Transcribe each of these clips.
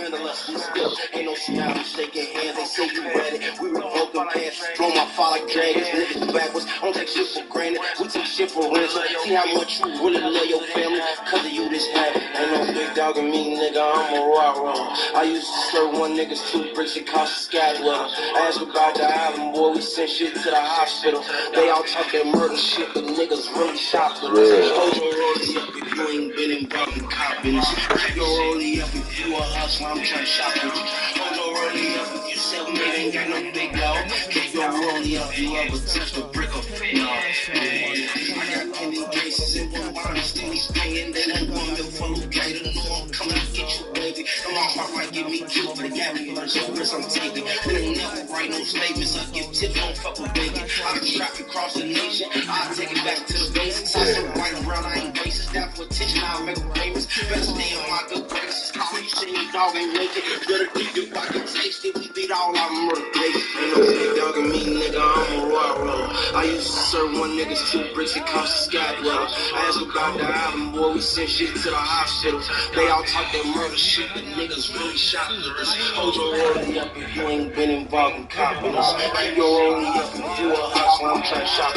handle us. We still ain't no smile, shaking hands. They say you ready. We revoking pants, throw my fall like dragons. Niggas backwards, don't take shit for granted. We take shit for ransom. See how much you really love your family. Cause of you this habit. Ain't no big dog in me, nigga. I'm a raw roll. I used to serve one nigga's 2 bricks. It cost a sky dweller. Ask about the island, boy. We sent shit to the hospital. They all talk that murder shit, but niggas really shot with us. Hold your rollie up if you ain't been involved in cop business. Keep your rollie up if you a hustler. I'm trying to shop with you. Hold your rollie up if you self-made, ain't got no big dog. Keep your rollie up, you ever touch a brick of no. I got pending cases and one honesty banging. They don't want me to follow gator. No, I'm coming to get you, baby. Come on, my right, give me two, but they got me lunch. So risk I'm taking. We don't never write no statements. I give tips, don't fuck with bacon. I can trap across the nation. I'll take it back to the basics. I sit right around, I ain't racist. That for attention, I'll make payments. Better stay on my good graces. Call you say your dog ain't make it. Better keep your pocket taste it. We beat all our murder cases. Ain't no big dog in me, nigga. I'm a raw roll. I used to serve one nigga's 2 bricks. It cost a sky dweller. Ask about the island, boy. We sent shit to the hospital. They all talk that murder shit, but niggas really shot with us. Hold your rollie up if you ain't been involved in cop business. Keep your rollie up if you a hustler. I'm trying to shop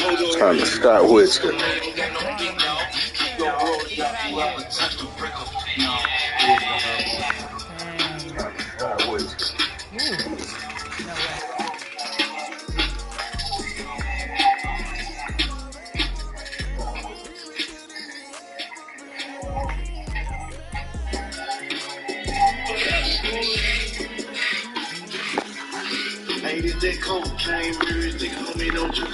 with you. Time to start whiskey. Ain't got no big dog. Keep your rollie up. You ever touch the brick of no. Start whiskey. Hey, this that cocaine, really, they call me no joke.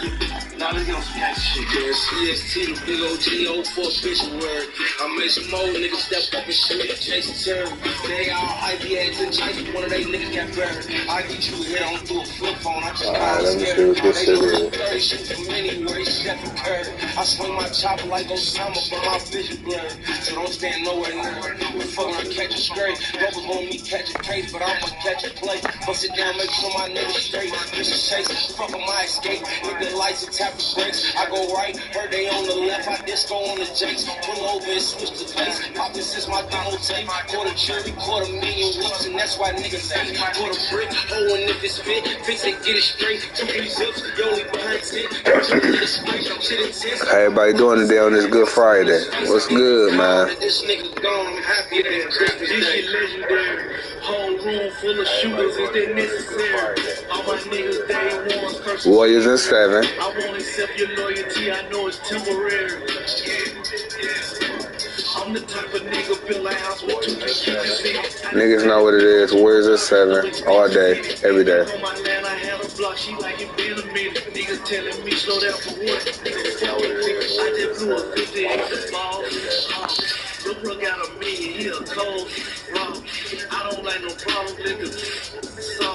Now let's get on some gangsta shit, girl. CST, the big OGO for a bitch word. I made some old niggas step up and shit, chase a turn. They all IPAs and chase, one of they niggas got buried. I get you hit on through a flip phone, I just call it scared. They lose 30, shoot from anywhere, Chef and Curry. I swing my chopper like Osama, but my vision blurred. So don't stand nowhere near it. We fucking catch a straight. Brothers want me catch a case, but I'ma catch a play. Bust it down, make sure my niggas straight. Mission chase, fuck on my escape. Hit the lights and tap the brakes. I go right, heard they on the left. I disco on the jakes. Pull over and switch the place. Poppin' since my demo tape. Quarter jury, $250,000 weeks, and that's why niggas hate. Quarter brick, oh, and if it's fit, fix it, get it straight. 2 3 zips, you only behind 10. How everybody doing today on this Good Friday? What's good, man? This nigga gone, I'm happy than Christmas Day. This shit legendary. Whole room full of shooters, is that necessary? All my niggas day ones, first Warriors and 7. I won't accept your loyalty, I know it's temporary. I'm the type of nigga build a house with 2 3 niggas know what it is. Warriors and 7, all day, every day. On my land, I had a block, she like it been a minute. Niggas telling me slow down for what? I just blew a 50 ball. Look, bro got a million, he a cold raw. I don't like no problems, nigga. So,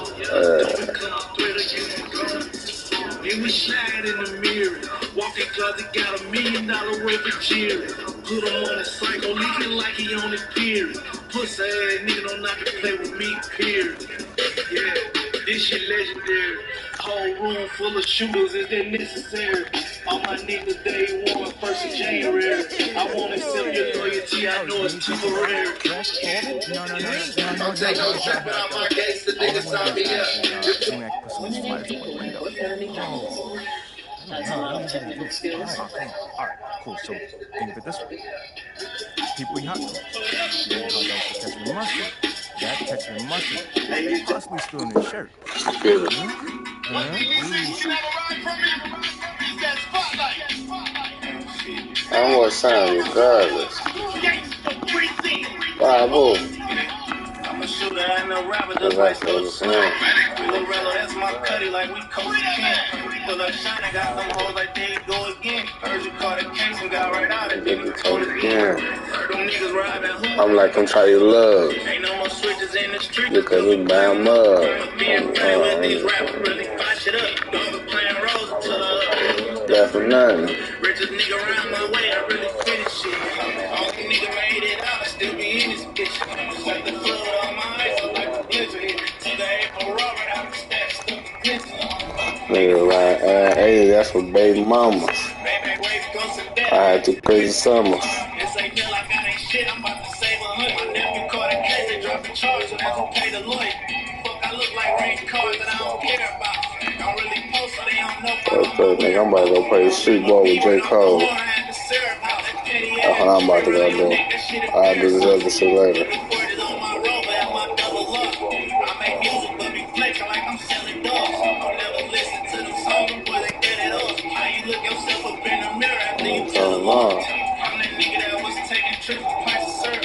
then we slide in the mirror. Walking closet got $1 million worth of jewelry. Put him on a cycle, leaking like he on his period. Pussy ass nigga don't not to play with me, period. Yeah, this shit legendary. Whole room full of shooters, is that necessary? All my niggas day one, 1st of January. I won't accept your loyalty, I know it's temporary. I'm taking no trapping on my case, the niggas saw me Alright, cool. So think of it this way. People eat hot dogs. You eat hot dogs with ketchup and mustard. That ketchup and mustard possibly still in his shirt. I'm gonna sound regardless. Bravo. I'm a shooter, I ain't no rapper, just like so slim. Lil' Rello, that's my cutty, like we coach Ken. Pull up shine, I got them hoes like they go again. Heard you caught a case and got right out and didn't told again. Them niggas riding hoop. I'm like, I'm trying to love. Ain't no more switches in the street. Because we buy them up. Being playing with these rappers really fight shit up. Don't be playing roles until that for nothing. Richest nigga around my way, I really finish shit. All the nigga made it out, I still be in this bitch. Got the flood on my eyes, like the blizzard hit. Till the April Robert, I'm the stack stuff. Nigga like, hey, that's for baby mamas. I had 2 crazy summers. This ain't feel like I ain't shit, I'm about to save 100. My nephew caught a case, they dropped in charge, so that's who pay the lawyer. Fuck, I look like race cars that I don't care about. Don't really post, so they don't know about Okay, nigga, I'm about to go play street ball with J. Cole. That's what I'm about to go do. I'll do this other shit later.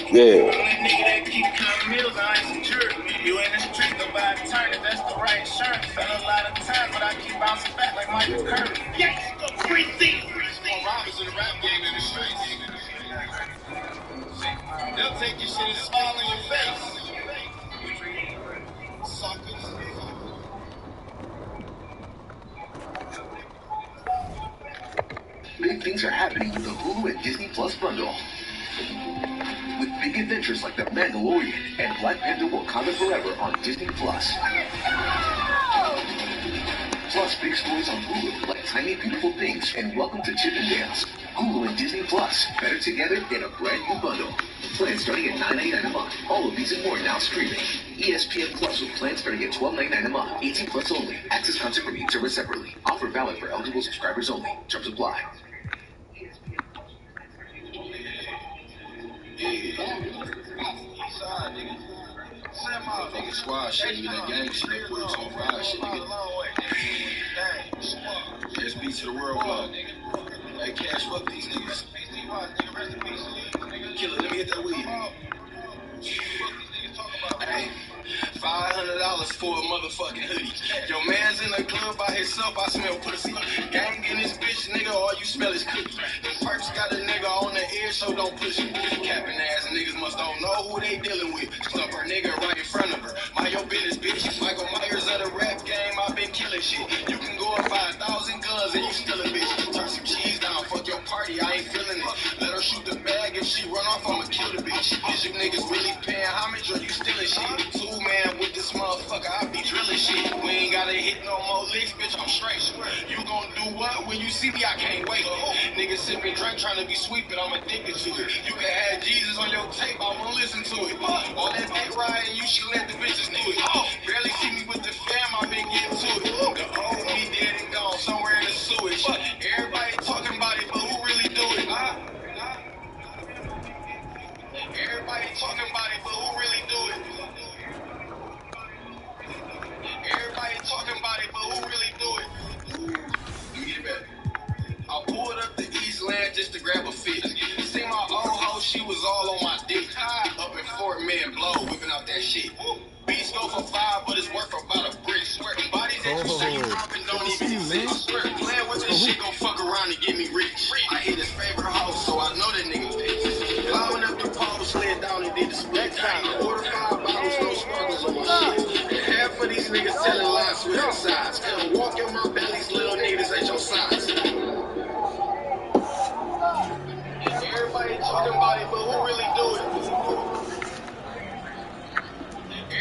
Yeah. You in the street, nobody turn it, that's the right shirt. Fell a lot of times, but I keep bouncing back like Michael Curry. Yes, go crazy. Robbers in the rap game in the streets. They'll take your shit and smile in your face. Suckers. Big things are happening with the Hulu and Disney Plus bundle. With big adventures like The Mandalorian and Black Panther Wakanda Forever on Disney Plus. Plus big stories on Hulu like Tiny Beautiful Things and Welcome to Chippendales. Hulu and Disney Plus, better together in a brand new bundle. Plans starting at $9.99 a month. All of these and more now streaming. ESPN Plus with plans starting at $12.99 a month. 18 plus only. Access content from each service separately. Offer valid for eligible subscribers only. Terms apply. Nigga squad shit, nigga, that gang shit, that 4205 shit, nigga. SB to the world club, nigga. Hey, cash, fuck these niggas. Killer, let me hit that weed. Hey, $500 for a motherfucking hoodie. Your man's in the club by himself, I smell pussy. Gang in this bitch, nigga, all you smell is cookie. The perks got a nigga on the ear, so don't push him. Capping ass niggas must don't know who they dealing with. Stump her nigga right in front of her. Mind your business, bitch. Michael Myers of the rap game, I been killing shit. You can go and 5,000 guns and you still a bitch. Turn some cheese down, fuck your party, I ain't feeling it. Let her shoot the bag, if she run off, I'ma kill the bitch. Is you niggas really paying homage or you stealing shit? 2-man with this motherfucker, I be drilling shit. We ain't gotta hit no more licks, bitch, I'm straight. You gon' do what? When you see me, I can't wait. Niggas sipping drink, trying to be sweet, but I'm addicted to it. You can have Jesus on your tape, I won't listen to it. All that back riding, you should let the bitches do it. Barely see me with the fam, I been getting to it. The old me dead and gone, somewhere in the sewage. Everybody talking about it, but who really do it? Everybody talking about it, but who really do it? Everybody talking about it, but who really do it? Let me get it back. I pulled up the Eastland just to grab a fit. See my old hoe, she was all on my dick. Up in Fort Mill, blow, whipping out that shit. Beats go for 5, but it's worth about a brick. Bodies that you say you robbing don't even exist. Playing with this shit gon' fuck around and get me rich. I hit his favorite house, so I know that nigga pissed. Climbing up the pole, slid down and did the split. Order 5 bottles, no sparkles on my shit. And half of these niggas telling lies with their sides. Come walk in my bellies, little niggas at your size. Everybody talking about it, but who really do it?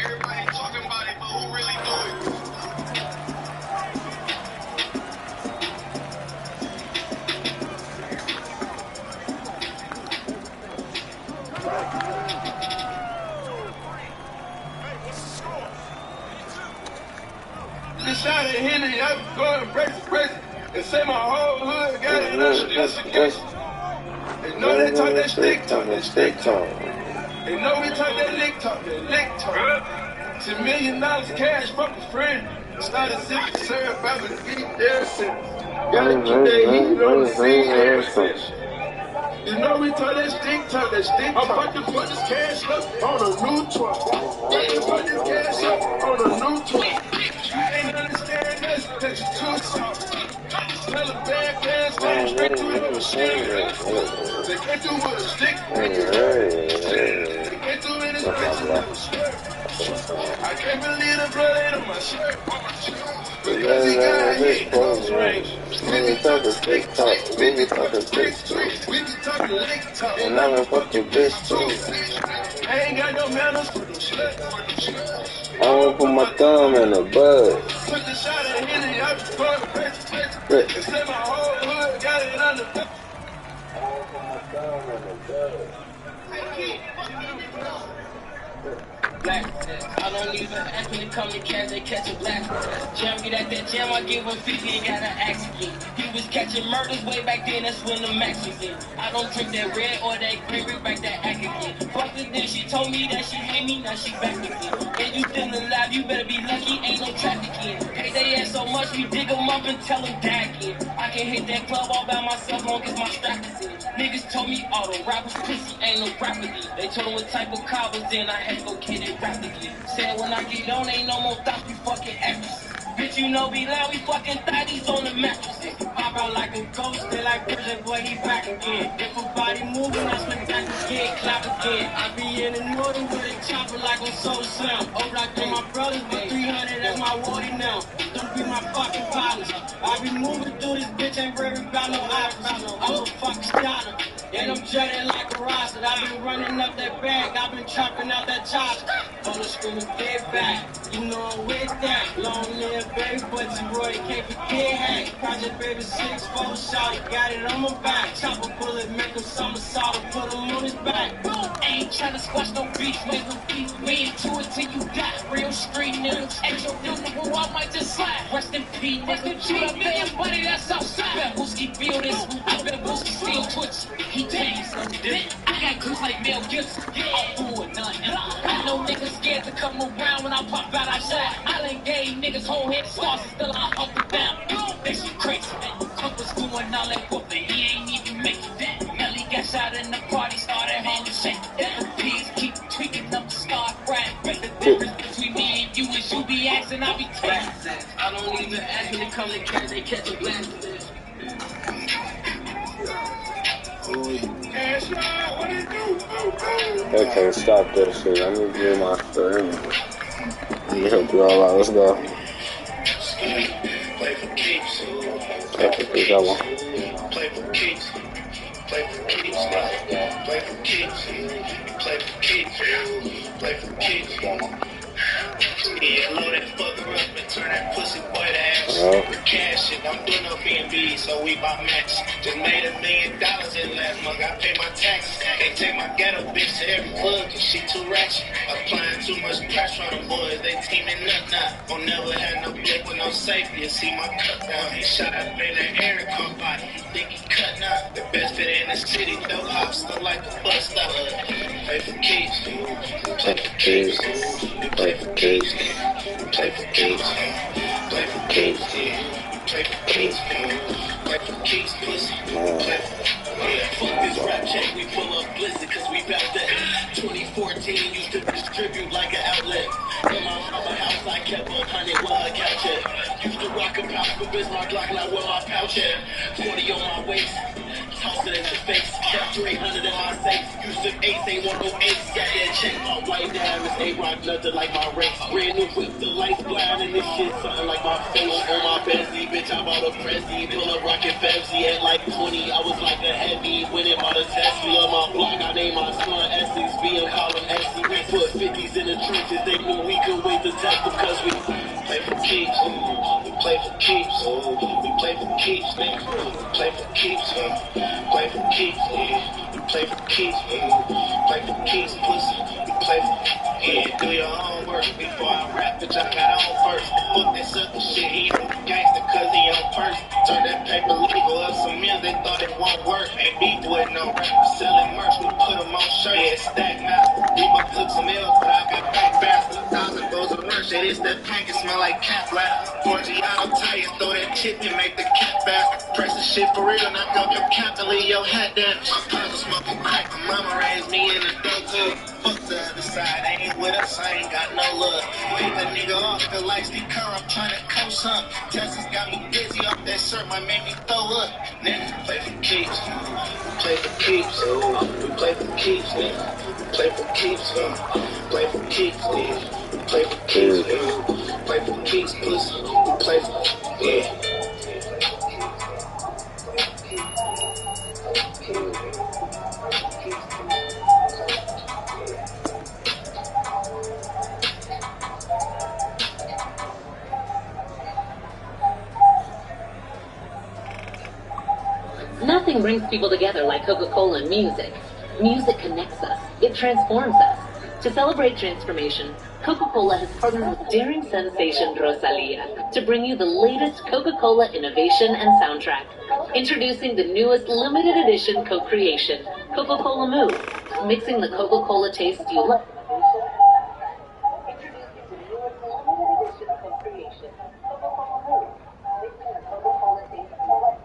Everybody talking about it, but who really do it? This shot at Henry, I'm going crazy. And say my whole hood got it under. They know they talk that stick talk. They know we talk that lick talk. $10 million cash from a friend. Started sipping syrup, I was eating there since. Gotta keep that heat on the scene ever since. You know we talk that stick talk. I'm about to put this cash up on a new truck. You ain't understand this, cause you too soft. Tell a bad fans, stand straight to the machine. They can't do with a stick. They can't do it as bitches with a shirt. I can't believe the blood ain't on my shirt. Because he got hit close range. We be talking stick talk. We be talking stick talk. We be talking lick talk. And I'm a fucking bitch too. I ain't got no manners for the shit. I wanna put my thumb in the bud. Put the shot at Henry, I'm going crazy. And say my whole hood got it under. I wanna put my thumb in the bud. black. I don't even ask when it come to cash, they catch a black. Jam get at that jam, I give him 50 and got an accident. He was catching murders way back then, that's when the max was in. I don't drink that red or that green, bring back that act again. Fuck it, then she told me that she hate me, now she back again. And you still alive, you better be lucky, ain't no traffic in. Hate they ass so much, we dig them up and tell them die again. I can hit that club all by myself, long as my strap is in. Niggas told me all the rappers pussy, ain't no rap again. They told them what type of car was in, I had to go get it wrapped again. Said when I get on, ain't no more thoughts, we fucking actors. Bitch, you know we loud, we fucking thotties on the mattresses. Pop out like a ghost, they like Persian, boy, he back again. If a body moving, that's when back again, clap again. I be in the northern with a chopper like on Soul Slam. Oh, like to my brothers, but 300, that's my wardy now. Don't be my fucking partners. I be moving through this bitch, ain't worried about no iris. I'm a fucking starter. And I'm jutting like a roster. I been running up that bag, I been chopping out that chopper. On the screen, get back. You know I'm with that. Long live baby, but Roy can't forget. Hey, Project Baby 6-4 shot, got it on my back. Chopper bullet, make him somersault, put him on his back. Boom, ain't tryna squash no beef, make no beef. We into it till you die. Real street niggas, ain't your new nigga, I might just slide. Rest in peace, nigga, shoot up man, buddy, that's outside. Bet Booski feel this, I bet Booski still twitch. He dance, I got goose like Mel Gibson, I'm doing nothing. I know niggas scared to come around when I pop out, I shot. I done gave niggas whole head stars and still I up and down. That shit crazy. Uncle's doing all that whooping, he ain't even make it. Melly got shot in the party, started hanging shit. Peas keep tweaking up the star brand. Break the difference between me and you is you be asking, I be taking. I don't even ask when it come to cash, they catch a blast. They can't stop that shit. I need to get my friend. Let me help you all out. Let's go. Play for keeps. Play for keeps, that one. Play for keeps. Play for keeps. Play for keeps. Play for keeps. Play for keeps. Yeah, load that fucker up and turn that pussy boy to ass. Cash it, I'm doing no B&B, so we buy max. Just made $1 million in last month, I pay my taxes. They take my ghetto bitch to every club, cause she too ratchet. Applying too much pressure on the boys, they teaming up now. Won't never have no blick with no safety, you see my cut down. He shot up in that Eric on body, he think he cutting out. The best fit in the city, dope hops look like a bus stop. Play for keeps, play for keeps, play for keeps. Play for keeps, play for keeps, play for keeps, play for keeps, pussy. Fuck this rap check, we pull up blizzard cause we bout that. 2014 used to distribute like an outlet. In my mama house I kept 100 while I couch it. Used to rock a pouch for Bismarck Glock, now where my pouch at. 40 on my waist, toss it in the face. Kept 300 in my safe. Used to ace, ain't want no ace. Got that check, my white diamonds, A-Rock, nothing like my race. Brand new whip, the lights blind, and this shit something like my face. On my Benzie, bitch, I bought a Prezi. Pull up rockin' Febzy at like 20. I was like a heavy, winning by the Tesla. On my block, I named my son Essex, being called him Essie. We put 50s in the trenches, they knew we could wait to test them, cause we play for keeps. We play for keeps. We play for keeps, nigga. We play for keeps, play for keeps, we play for keeps, play for keeps, pussy. We play for, yeah, do your homework before I rap, bitch, I got on first. Fuck that sucker shit, he a gangster cause he on first. Turn that paper legal up some meals, they thought it won't work. Ain't beef with no rapper, selling merch, we put them on shirt. Yeah, stack now, we both took some L's, but I got back fast. 1,000 goes of merch, shit, it's that pack, it smell like cat blast. 4G auto tires, throw that chip and make the cat fast. Press the shit for real, knock up your cap and leave your hat down. My pops smoking crack, my mama raised me in the dope too. Fuck the other side, they ain't with us, I ain't got no love. Pick a nigga off the lights, the car, I'm trying to coach some. Texas got me dizzy off that shirt, might make me throw up. Nigga, play for keeps, play for keeps, we play for keeps, nigga. Play for keeps, play for keeps, nigga. Play for keeps, play for keeps, pussy. We play for, yeah. Nothing brings people together like Coca-Cola and music. Music connects us. It transforms us. To celebrate transformation, Coca-Cola has partnered with daring sensation Rosalia to bring you the latest Coca-Cola innovation and soundtrack. Introducing the newest limited edition Coke creation, Coca-Cola Move, mixing the Coca-Cola taste you love. Introducing the newest limited edition Coke creation, Coca-Cola Move, mixing the Coca-Cola taste you love.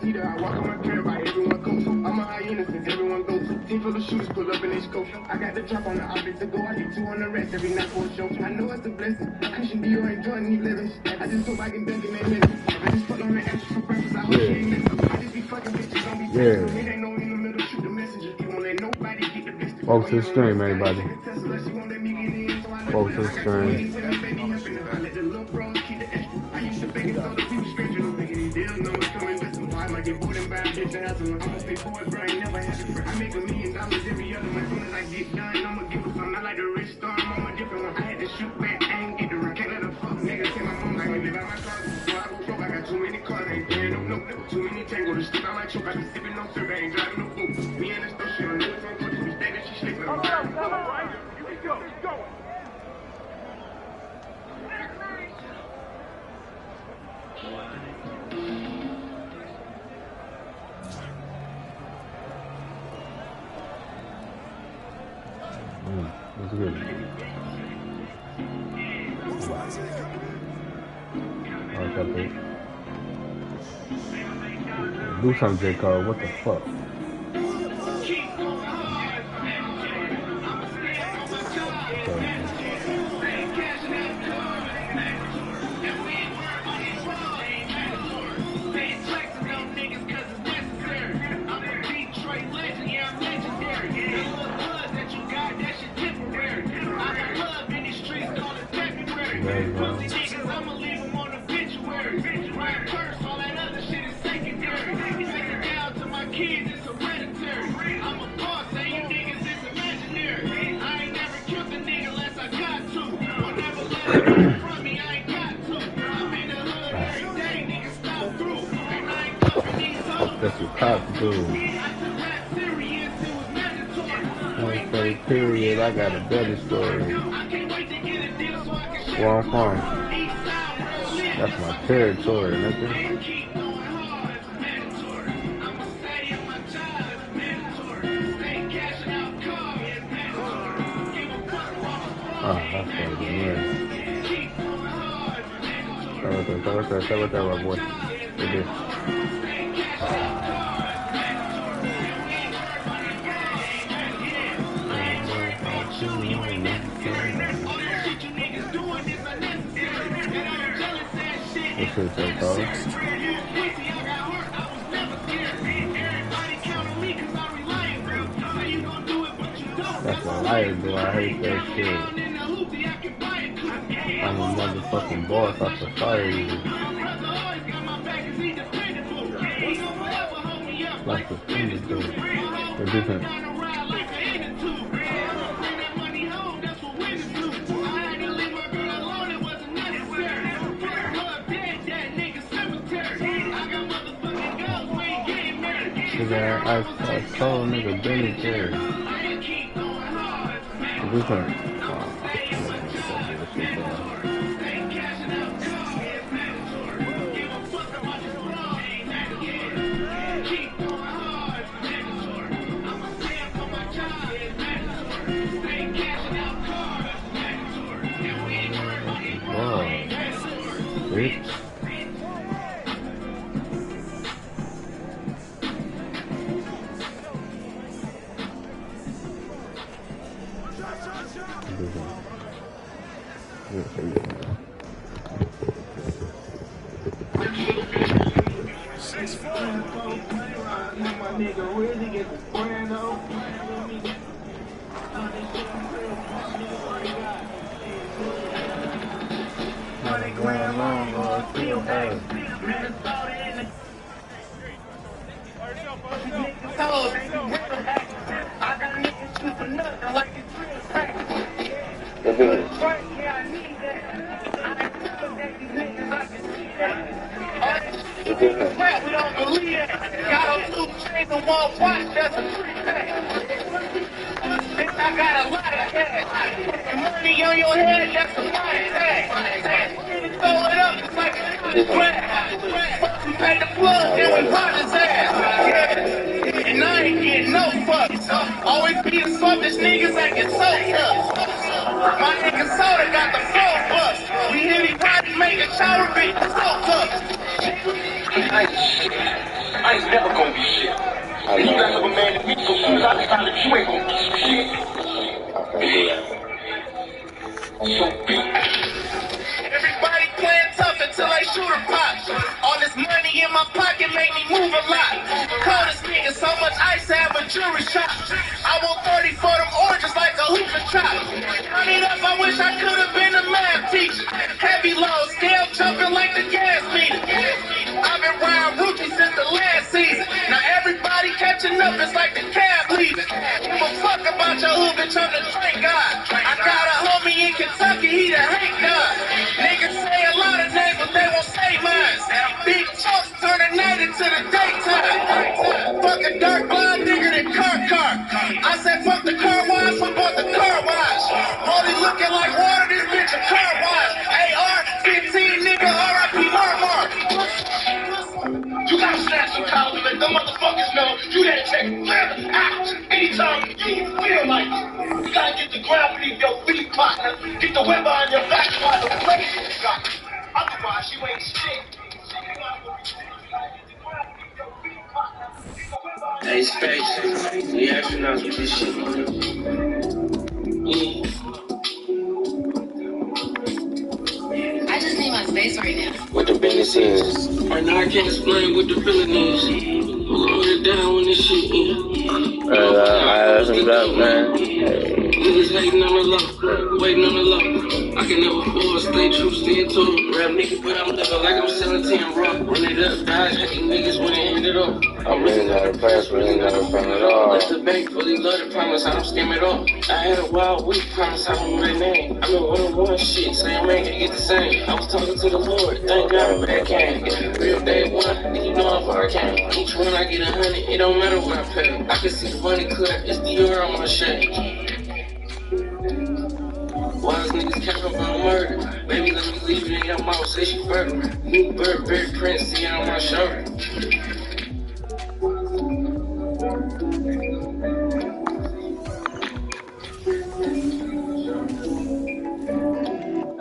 Either I walk on my curb by everyone coast. I'm a hyena since everyone goes. Team full of shooters pull up in they scope. I got the drop on the object to go. I get 200 racks every night for a show. I know it's a blessing. Christian Dior and Jordan need living. I just hope I can dunk in that minute. I just put on the extra for breakfast. I hope she ain't missing. I just be fucking bitches. Don't be texting. It ain't no in the middle. Shoot the messenger. You won't let nobody get the best. Welcome to the stream, everybody. Welcome to the stream. I get booted by a bitch and have some. I'ma stay poor, bro. I ain't never had it. I make $1 million every other month. As soon as I get done, I'ma give her something. I like the rich storm. I'm a different one. I had to shoot back. I ain't get the run. Can't let a fuck nigga tell my mom I can live out my car. So I go broke. I got too many cars. I ain't paying no note. Too many tango to stick out my choke. I be sipping no syrup. I ain't driving no boat. Me and the store, she on niggas on court. She be staying and she sleeping. Come on. Here we go. Let's go. That's good. Alright, got this. Do something, J. Cole. What the fuck? Okay. That's what cops do. I say, period, I got a better story. Where I'm from. That's my territory, nigga. Oh, that's what it is. Say what that, my boy. It is. What's it, J. Cole? That's a liar, bro. I hate that shit. I'm a motherfucking boss. I should fire you. Like the thing to do. They're different. I told nigga Benny Jerry. Different. Bitch. We don't believe that. Got on 2 chains and 1 watch, that's a 3-pack. I got a lot of cash. Money on your head, that's a money tag. Throw it up, it's like a grab. We pay the plug, then we pop his ass. And I ain't getting no fucks. Always being selfish niggas acting so tough. My nigga Soda got the 4 bucks. We heavy body making shower bitch so tough. I ain't never gonna be shit. You got of a man to beat, so soon as I decide that you ain't gonna be shit. I can't do that. So everybody playing tough until they shoot a pop. All this money in my pocket make me move a lot. Coldest nigga, so much ice to have a jewelry shop. I want 30 for them oranges like a hookah chop. Turn it up, I wish I could have been a math teacher. Heavy load, scale jumping like the gas meter. I've been riding rookie since the last season. Now everybody catching up, it's like the cab leaving. Give a fuck about your hood, bitch, I'm the drink god. I got a homie in Kentucky, he the hate god. Niggas say a lot of names, but they won't say mine. Big chunks turn the night into the daytime. Fuck a dark blonde nigga than car. I said fuck the car wash, fuck bought the car wash. Rollie looking like water, this bitch a car wash. AR-15 nigga, R.I.P. Marmar. You gotta snatch some collars and let them motherfuckers know you that check clear out anytime you feel like it. You gotta get the ground beneath your feet, partner. Get the whip on your back while the place is got it. Otherwise, you ain't shit. Hey, Space, we astronauts with this shit. I just need my space right now. What the business is. Right now, I can't explain what the feeling is. Hold it down when this shit in. That's a black man. Niggas hating on the low, waiting on the low. I can never fall, stay true, stay tall. Rap nigga, but I'm living like I'm 17 raw. Run it up, dodge, hating niggas when they end it off. I'm really not a pass, really not a fan at all. Left the bank, fully loaded, promise I don't scam it off. I had a wild week, promise I don't my name. I'm in one-on-one shit, same ain't gonna get the same. I was talking to the Lord, thank God back came. Real day one, and you know I'm far came. Each one I get 100, it don't matter what I pay. I can see the money clear, it's Dior on my shirt. Wise niggas capping about murder. Baby, let me leave it in your mouth, say she fertile. New Burberry print, see it on my shoulder.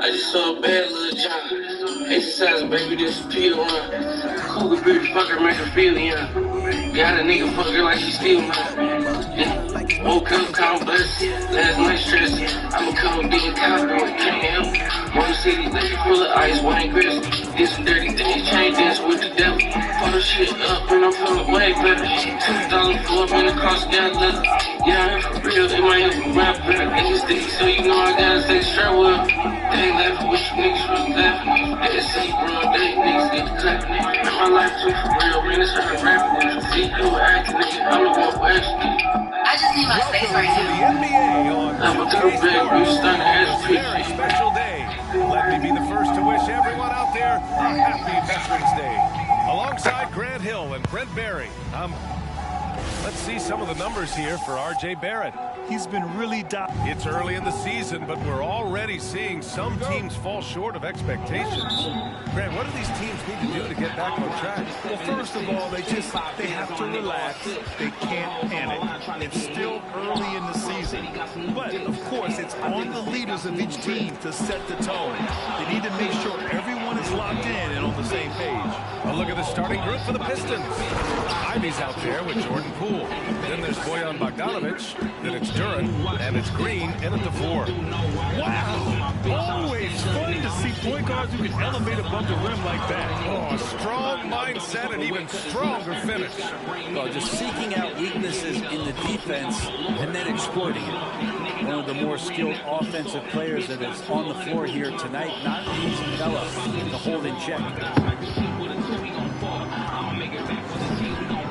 I just saw a bad little John. Exercise, baby, this pill run. Cougar bitch, fucker, make her feel young. Got a nigga fuck her like she still mine. Woke up, count blessed. Last night stressed. I'm a cold deep cowboy, can't help. One city, lady full of ice, wine grist. Did some dirty things, chain dance with the devil. Photo shit up and I'm feeling way better. $2 for up in the cross, got leather. Yeah, I'm for real, it might help me rap better. Niggas sticky, so you know I gotta stay straight with. They left, wish you niggas was left. They see, bro, they niggas get the clapping. Man, my life too for real, man, it's hard rapping. See, you acting, nigga, I'm the one for extra. I just need my space right To the now. NBA on I'm a good bag, you stunning ass a very special day. Let me be the first to wish everyone out there a happy Veterans Day. Alongside Grant Hill and Brent Barry, let's see some of the numbers here for R.J. Barrett. He's been really It's early in the season, but we're already seeing some teams fall short of expectations. Grant, what do these teams need to do to get back on track? Well, first of all, they have to relax. They can't panic. It's still early in the season. But, of course, it's on the leaders of each team to set the tone. They need to make sure everyone is locked in and on the same page. A look at the starting group for the Pistons. Ivy's out there with Jordan Poole. Then there's Bojan Bogdanovic. Then it's Duren. And it's Green in at the 4. Wow! Always fun to see point guards who can elevate above the rim like that. Oh, a strong mindset and even stronger finish. Well, just seeking out weaknesses in the defense and then exploiting it. One of the more skilled offensive players that is on the floor here tonight. Not an easy fella to hold in check.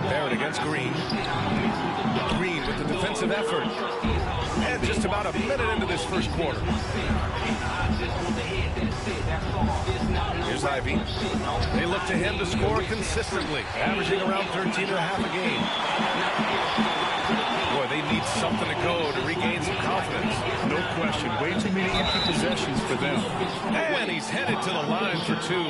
Barrett against Green. Green with the defensive effort. And just about a minute into this first quarter. Here's Ivy. They look to him to score consistently, averaging around 13.5 a game. Boy, they need something to go to regain some confidence. No question. Way too many empty possessions for them. And he's headed to the line for 2.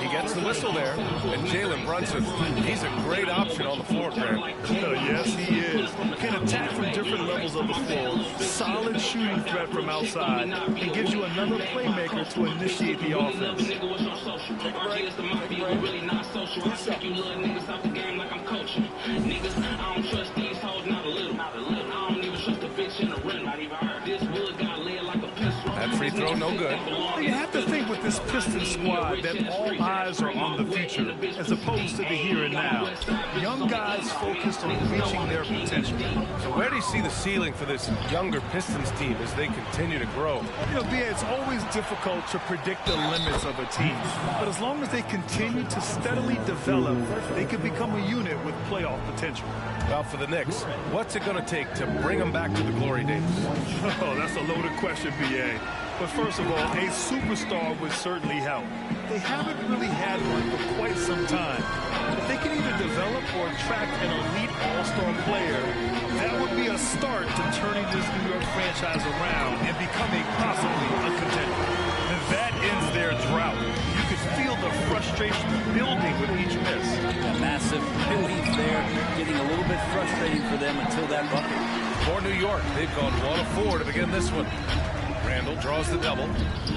He gets the whistle there. And Jalen Brunson, he's a great option on the floor, Grant. Yes, he is. Can attack from different levels of the floor. Solid shooting threat from outside. And gives you another playmaker to initiate the offense. That free throw, no good. You have to think with this Pistons squad that all eyes are on the future as opposed to the here and now. Young guys focused on reaching their potential. So where do you see the ceiling for this younger Pistons team as they continue to grow? You know, BA, it's always difficult to predict the limits of a team. But as long as they continue to steadily develop, they can become a unit with playoff potential. Well, for the Knicks, what's it going to take to bring them back to the glory days? Oh, that's a loaded question, BA. But first of all, a superstar would certainly help. They haven't really had one for quite some time. If they can either develop or attract an elite all-star player, that would be a start to turning this New York franchise around and becoming possibly a contender. And that ends their drought. You could feel the frustration building with each miss. A massive relief there, getting a little bit frustrating for them until that bucket. For New York, they've gone 1 of 4 to begin this one. Randall draws the double.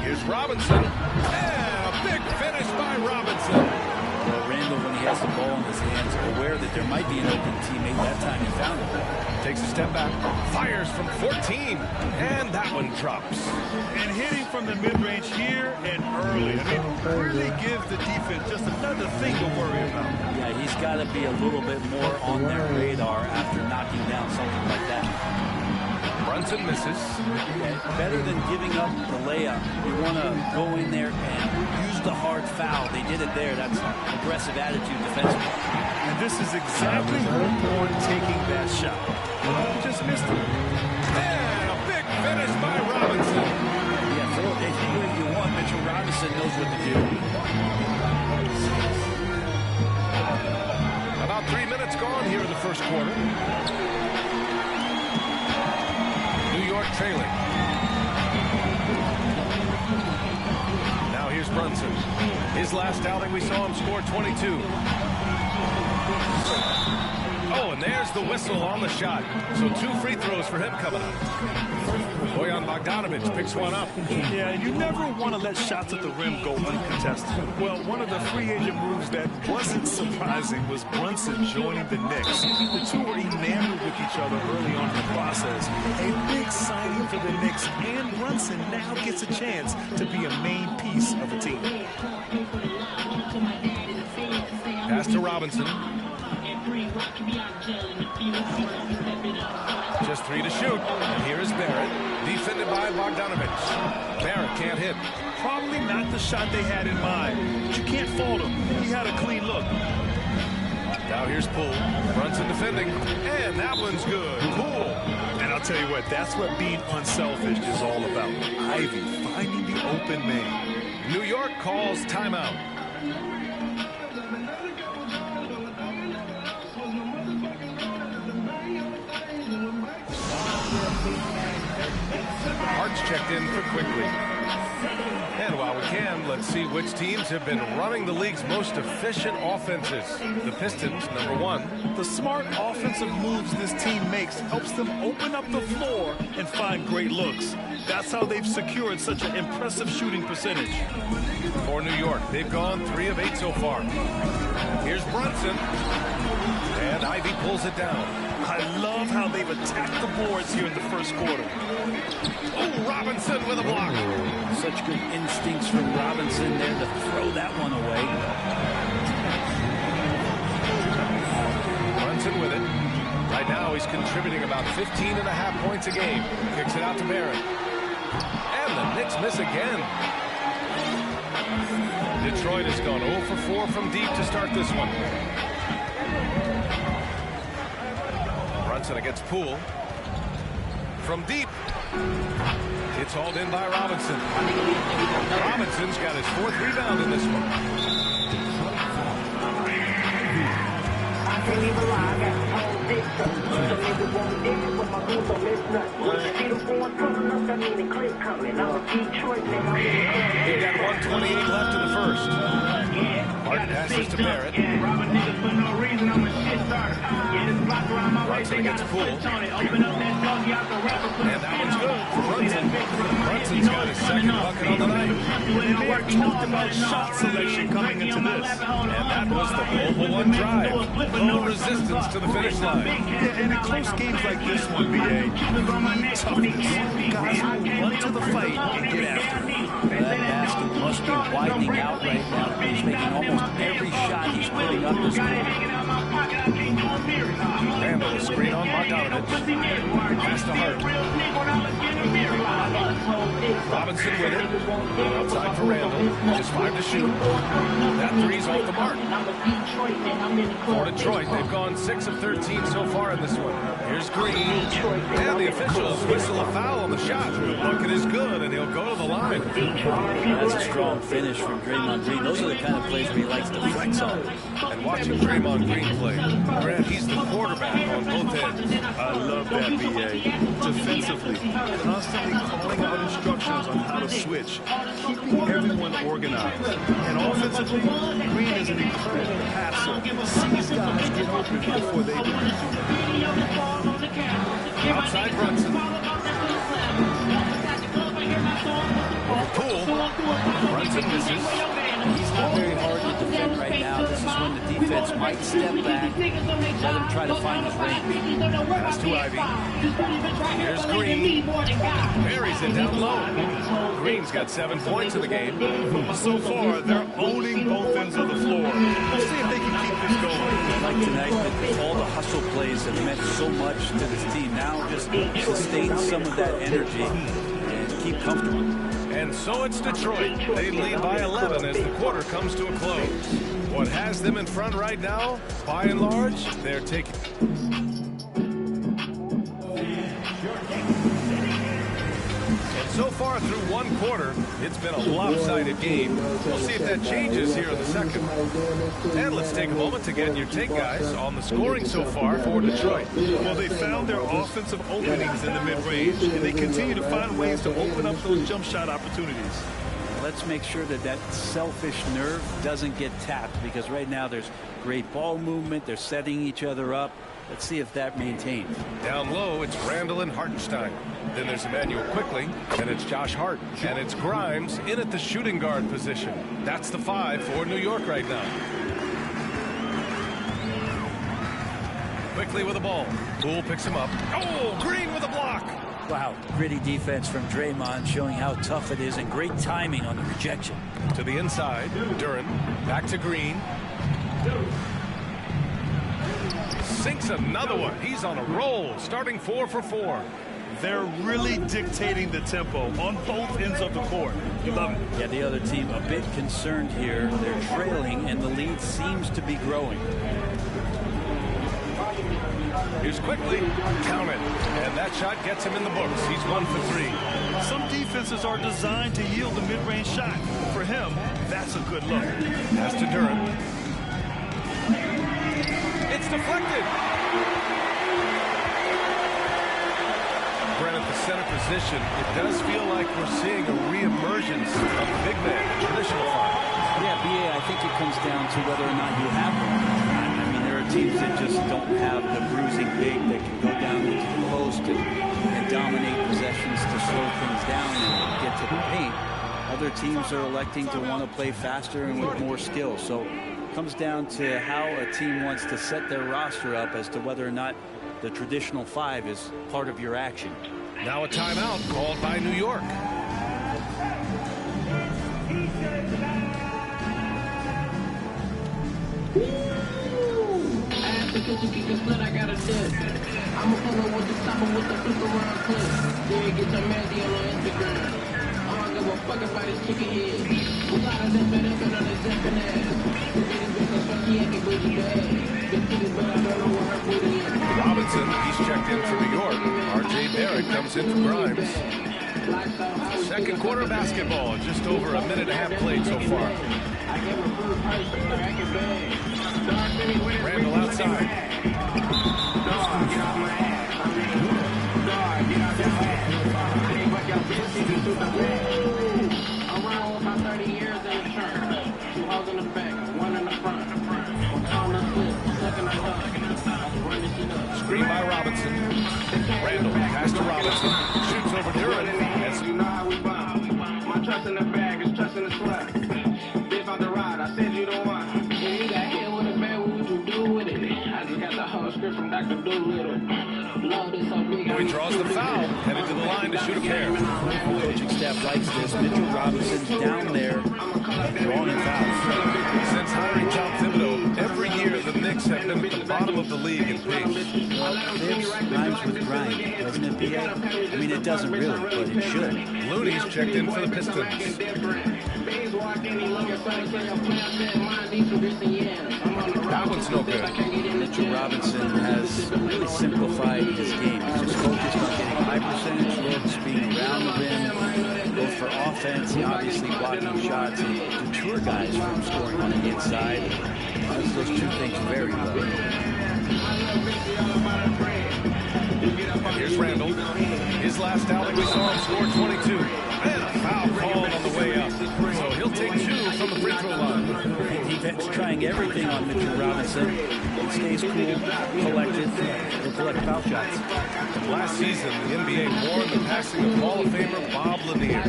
Here's Robinson. And a big finish by Robinson. Well, Randall, when he has the ball in his hands, aware that there might be an open teammate. That time he found it. Takes a step back. Fires from 14. And that one drops. And hitting from the mid-range here and early. I mean, really gives the defense just another thing to worry about. Yeah, he's got to be a little bit more on their radar after knocking down something like that. Brunson misses. Okay. Better than giving up the layup. You want to go in there and use the hard foul. They did it there. That's aggressive attitude defensively. And this is exactly on taking that shot. He just missed it. And a big finish by Robinson. Yeah, throw it anywhere you want. Mitchell Robinson knows what to do. About 3 minutes gone here in the first quarter. New York trailing. Now here's Brunson. His last outing, we saw him score 22. Oh, and there's the whistle on the shot. So 2 free throws for him coming up. Bojan Bogdanovic picks one up. Yeah, you never want to let shots at the rim go uncontested. Well, one of the free agent moves that wasn't surprising was Brunson joining the Knicks. The two were enamored with each other early on in the process. A big signing for the Knicks, and Brunson now gets a chance to be a main piece of a team. Pass to Robinson. Just 3 to shoot. And here is Barrett, defended by Bogdanovic. Barrett can't hit. Probably not the shot they had in mind, but you can't fault him. He had a clean look. Now here's Poole. Brunson defending. And that one's good. Poole. And I'll tell you what, that's what being unselfish is all about. Ivy finding the open man. New York calls timeout. Hart's checked in for Quickly. And while we can, let's see which teams have been running the league's most efficient offenses. The Pistons, number 1. The smart offensive moves this team makes helps them open up the floor and find great looks. That's how they've secured such an impressive shooting percentage. For New York, they've gone 3 of 8 so far. Here's Brunson. And Ivy pulls it down. I love how they've attacked the boards here in the first quarter. Oh, Robinson with a block. Such good instincts from Robinson there to throw that one away. Brunson with it. Right now he's contributing about 15.5 points a game. Kicks it out to Barrett. And the Knicks miss again. Detroit has gone 0 for 4 from deep to start this one. Brunson against Poole. From deep. It's hauled in by Robinson. Robinson's got his 4th rebound in this one. They've got 1:28 left in the first. Hart passes to Barrett. Brunson against Poole. And that one's good for Brunson. Brunson's got his 2nd bucket on the night. And they have talked about shot selection coming into this. And that was the Mobile 1 drive. No resistance to the finish line. Yeah, and in close games like this one, BA, toughness. Guys will run to the fight and get after it. That basket must be widening out right now. He's making almost every shot he's putting up this game. Randall, a screen on Bogdanovich. Pass to Hart. Robinson with it. Outside for Randall. Just 5 to shoot. That 3's off the mark. For Detroit, they've gone 6 of 13 so far in this one. Here's Green. And the officials whistle a foul on the shot. The bucket is good, and he'll go to the line. That's a strong finish from Draymond Green. Those are the kind of plays where he likes to flex on. And watching Draymond Green play, Grant, he's the quarterback on both ends. I love that, BA. Defensively, constantly calling out instructions on how to switch, keeping everyone organized. And offensively, Green is an incredible passer. Sees guys get open before they do. Outside Brunson. Over Poole. Brunson misses. He's not very hard to defend right now. This is when the defense might step back, let him try to find his range. Pass to Ivy. Here's Green. Buries it down low. Green's got 7 points in the game. So far, they're owning both ends of the floor. We'll see if they can keep this going. Like tonight, with all the hustle plays have meant so much to this team. Now just sustain some of that energy and keep comfortable. And so it's Detroit. They lead by 11 as the quarter comes to a close. What has them in front right now, by and large, they're taking... So far through one quarter, it's been a lopsided game. We'll see if that changes here in the second. And let's take a moment to get your take, guys, on the scoring so far for Detroit. Well, they found their offensive openings in the mid-range, and they continue to find ways to open up those jump shot opportunities. Let's make sure that that selfish nerve doesn't get tapped, because right now there's great ball movement. They're setting each other up. Let's see if that maintains. Down low, it's Randall and Hartenstein. Then there's Emmanuel Quickley, and it's Josh Hart. And it's Grimes in at the shooting guard position. That's the 5 for New York right now. Quickley with the ball. Poole picks him up. Oh, Green with a block. Wow, gritty defense from Draymond, showing how tough it is, and great timing on the rejection. To the inside, Duren. Back to Green. Sinks another one. He's on a roll, starting 4 for 4. They're really dictating the tempo on both ends of the court. You love it. Yeah, the other team a bit concerned here. They're trailing, and the lead seems to be growing. Here's Quickley. Count it. And that shot gets him in the books. He's 1 for 3. Some defenses are designed to yield the mid-range shot. For him, that's a good look. Pass to Duren. It's deflected. Brent at the center position, it does feel like we're seeing a reemergence of the big man, the traditional five. Yeah, BA, I think it comes down to whether or not you have one. I mean, there are teams that just don't have the bruising big that can go down into the post and dominate possessions to slow things down and get to the paint. Other teams are electing to want to play faster and with more skill. So it comes down to how a team wants to set their roster up as to whether or not the traditional five is part of your action. Now a timeout called by New York. I'ma pull up with the stopper with the flip around clip. Then get your man deal on Instagram. I don't give a fuck about his chicken head. A lot of them better than on his jumping ass. The niggas been so funky, I can booty bad. The niggas but I don't know where her booty is. Robinson, he's checked in for New York. R.J. Barrett comes in for Grimes. Second quarter basketball, just over a minute and a half played so far. Randall outside. Around with my 30 years in the church. 2 hoes in the back, 1 in the front. On the slip, second I dunk. Run this shit up. Screen by Robinson. Randall pass to Robinson. Shoots over Duran. You know how we bomb. My trust in the bag is trust in the slut. Bitch about to ride, I said you don't want. When you got hit with a bag, what would you do with it? I just got the whole script from Dr. Doolittle. He draws the foul, headed to the line to shoot a pair. The coaching staff likes this. Mitchell Robinson's down there drawing fouls. Since hiring Tom Thibodeau, every year the Knicks have been at the bottom of the league in pace. Well, this rhymes with grind, doesn't it, BA? I mean, it doesn't really, but it should. Looney's checked in for the Pistons. That one's no good. Mitchell Robinson has really simplified his game. He's just focused on getting high percentage looks, being around the rim, goes for offense. He obviously blocking shots and deter guys from scoring on the inside. Does those two things very well. And here's Randall. His last outing, we saw him score 22. And a foul called on the way up. So he'll take 2 from the free throw line. Defense trying everything on Mitchell Robinson. He stays cool, collected, he'll collect foul shots. Last season, the NBA mourned the passing of Hall of Famer Bob Lanier.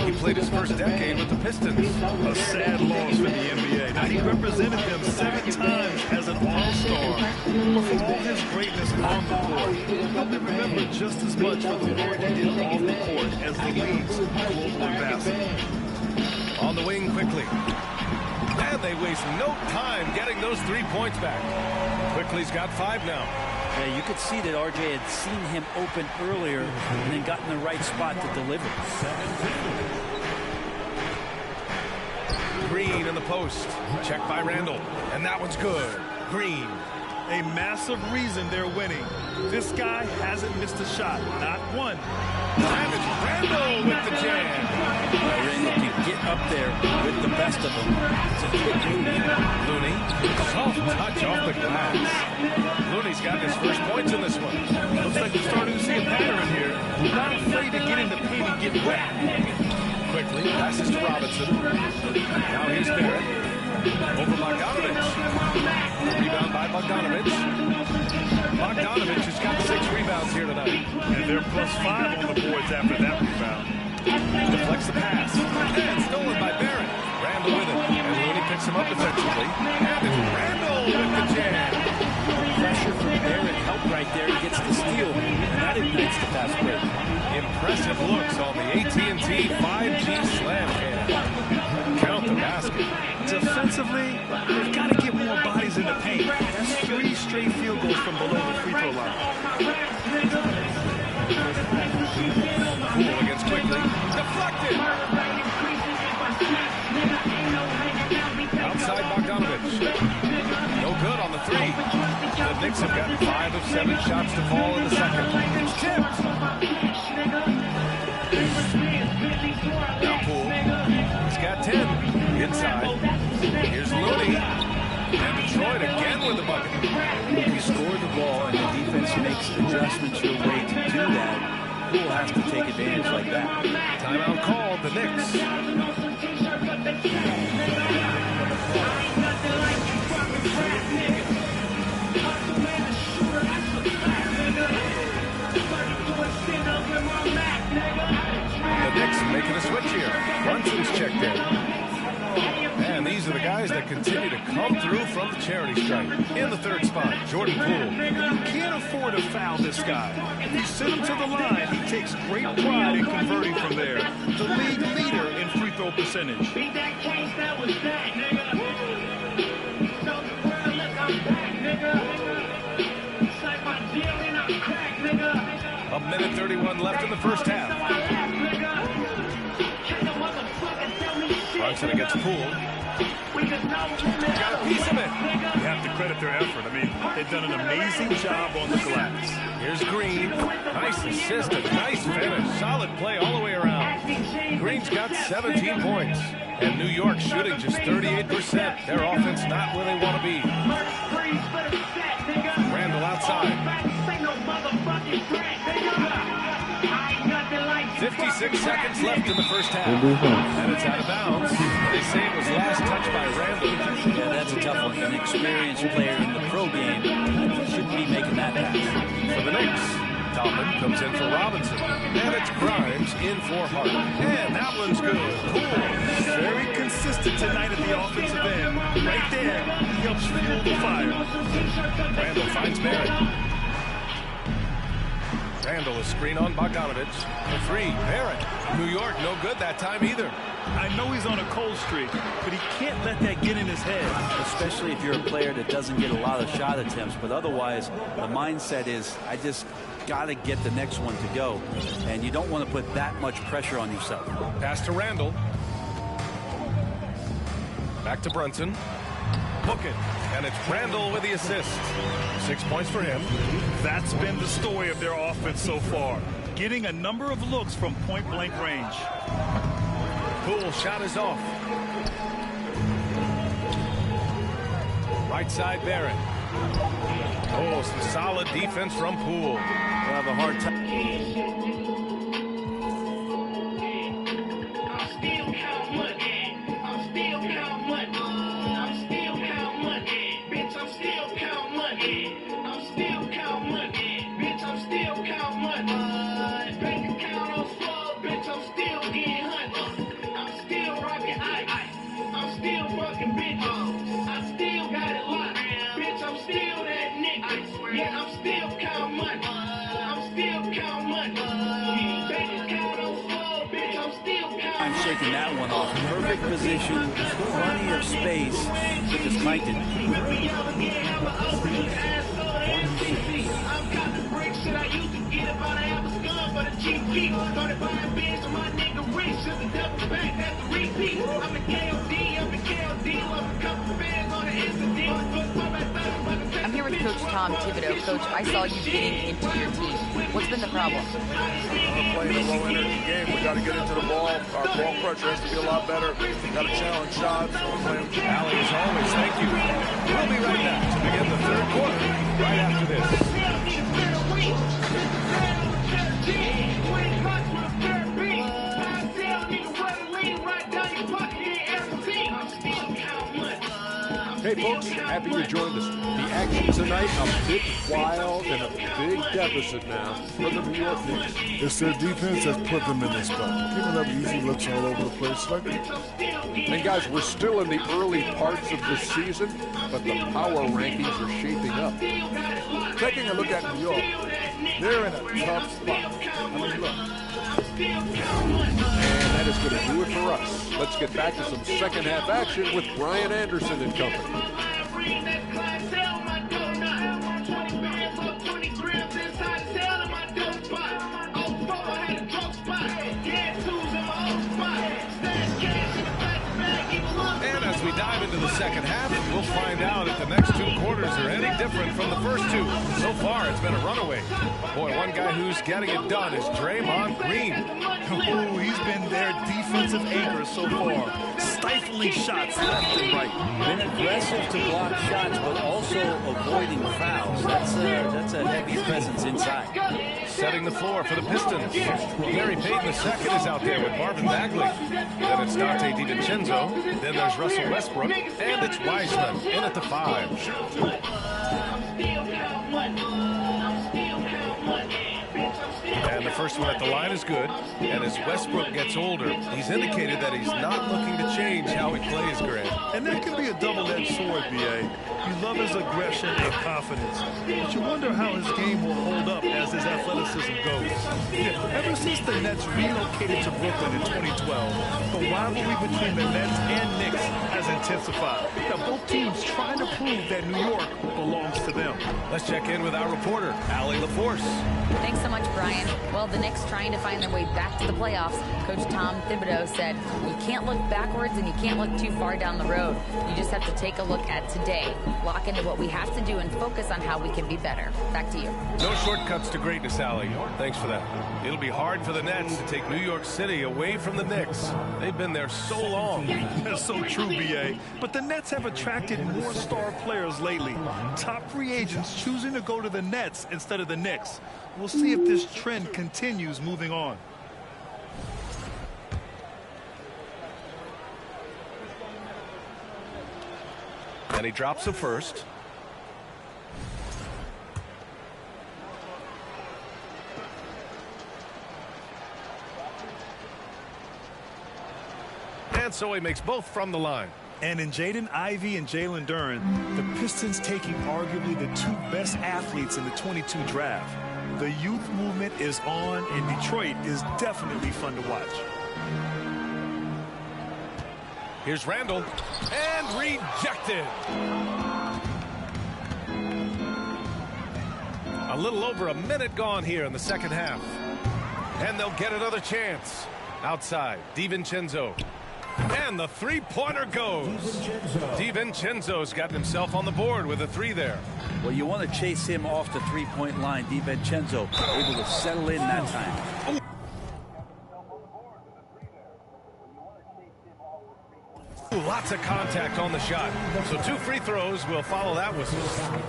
He played his first decade with the Pistons. A sad loss for the NBA. Now, he represented them 7 times as an all-star. But for all his greatness on the court, he'll be remembered just as much for the work he did off the court as the league's global ambassador. On the wing quickly. And they waste no time getting those 3 points back. Quickly's got 5 now. Yeah, you could see that RJ had seen him open earlier and then got in the right spot to deliver. Green in the post. Checked by Randall. And that one's good. Green. A massive reason they're winning. This guy hasn't missed a shot. Not one. And it's Randall with the jam. Randall can get up there with the best of them. Looney. Soft touch off the glass. Looney's got his first points in this one. Looks like we're starting to see a pattern here. Not afraid to get in the paint and get wet. Quickly passes to Robinson. Now here's Barrett. Over Bogdanovich. Rebound by Bogdanovich. Bogdanovich has got 6 rebounds here tonight. And they're +5 on the boards after that rebound. Deflects the pass. And stolen by Barrett. Randall with it. And Looney picks him up defensively. And it's Randall with the jam. Pressure from Barrett helped right there. He gets the steal. And that ignites the fast break. Impressive looks on the AT&T 5G slam cam. Count the basket. Defensively, they've got to get more bodies in the paint. That's 3 straight field goals from below the free throw line. Cool against Quickly. Deflected. Outside Bogdanovich. No good on the 3. The Knicks have gotten 5 of 7 shots to fall in the second. It's tipped. Now Poole. He's got 10. Inside. Here's Looney. And Detroit again with the bucket. You score the ball and the defense makes adjustments your way to do that. Poole has to take advantage like that. Timeout called, the Knicks. The Knicks making a switch here. Brunson's checked in. And these are the guys that continue to come through from the charity stripe. In the third spot, Jordan Poole. You can't afford to foul this guy. If you send him to the line, he takes great pride in converting from there. The league leader in free throw percentage. A minute 31 left in the first half. Brunson against Poole. Got a piece of it. You have to credit their effort. I mean, they've done an amazing job on the glass. Here's Green. Nice assist, a nice finish. Solid play all the way around. Green's got 17 points. And New York shooting just 38%. Their offense not where they want to be. Randall outside. 56 seconds left in the first half. And it's out of bounds. They say it was last touched by Randall. Yeah, that's a tough one. An experienced player in the pro game shouldn't be making that pass. For the Knicks, Tallman comes in for Robinson. And it's Grimes in for Hart. And that one's good. Cool. Very consistent tonight at the offensive end. Right there, he helps fuel the fire. Randall finds Barrett. Randall is screen on Bogdanovich. The three, Barrett. New York, no good that time either. I know he's on a cold streak, but he can't let that get in his head. Especially if you're a player that doesn't get a lot of shot attempts, but otherwise the mindset is, I just got to get the next one to go, and you don't want to put that much pressure on yourself. Pass to Randall. Back to Brunson. Book it. And it's Randall with the assist. 6 points for him. That's been the story of their offense so far. Getting a number of looks from point-blank range. Poole shot is off. Right side, Barrett. Oh, some solid defense from Poole. They'll have a hard time. I'm shaking that one off. Perfect position, plenty of space. Just might did. I'm here with Coach Tom Thibodeau. Coach, I saw you getting into your team. What's been the problem? We're playing a low-energy game. We got to get into the ball. Our ball pressure has to be a lot better. We've got to challenge shots. Allie, as always, thank you. We'll be right back to begin the third quarter right after this. Hey folks, happy you joined us. The action tonight, a bit wild and a big deficit now for the New York Knicks. It's their defense that's put them in this spot, giving up easy looks all over the place. And guys, we're still in the early parts of the season, but the power rankings are shaping up. Taking a look at New York, they're in a tough spot. I mean, look. And that is going to do it for us. Let's get back to some second half action with Brian Anderson and company. And as we dive into the second half, we'll find out if the next two quarters are any different from the first two. So far, it's been a runaway. Boy, one guy who's getting it done is Draymond Green. Oh, he's been their defensive anchor so far. Stifling shots left and right. Been aggressive to block shots, but also avoiding fouls. That's a heavy presence inside. setting the floor for the Pistons. Gary Payton II is out there with Marvin Bagley. Then it's Dante DiVincenzo. Then there's Russell Westbrook. And it's Wiseman in at the 5. And the first one at the line is good. And as Westbrook gets older, he's indicated that he's not looking to change how he plays, Grant. And that can be a double-edged sword, B.A. You love his aggression and confidence, but you wonder how his game will hold up as his athleticism goes. Ever since the Nets relocated to Brooklyn in 2012, the rivalry between the Nets and Knicks has intensified. Now, both teams trying to prove that New York belongs to them. Let's check in with our reporter, Allie LaForce. Thanks so much, Brian. Well, the Knicks trying to find their way back to the playoffs. Coach Tom Thibodeau said, you can't look backwards and you can't look too far down the road. You just have to take a look at today, lock into what we have to do, and focus on how we can be better. Back to you. No shortcuts to greatness, Allie. Thanks for that. It'll be hard for the Nets to take New York City away from the Knicks. They've been there so long. That's so true, B.A. But the Nets have attracted more star players lately. Top free agents choosing to go to the Nets instead of the Knicks. We'll see if this trend continues moving on. And he drops the first. And so he makes both from the line. And in Jaden Ivey and Jalen Duren, the Pistons taking arguably the two best athletes in the 22 draft. The youth movement is on, and Detroit is definitely fun to watch. Here's Randall, and rejected. A little over a minute gone here in the second half. And they'll get another chance. Outside, DiVincenzo. And the three-pointer goes. DiVincenzo's gotten himself on the board with a 3 there. Well, you want to chase him off the three-point line. DiVincenzo able to settle in that time. Lots of contact on the shot. So 2 free throws will follow that whistle.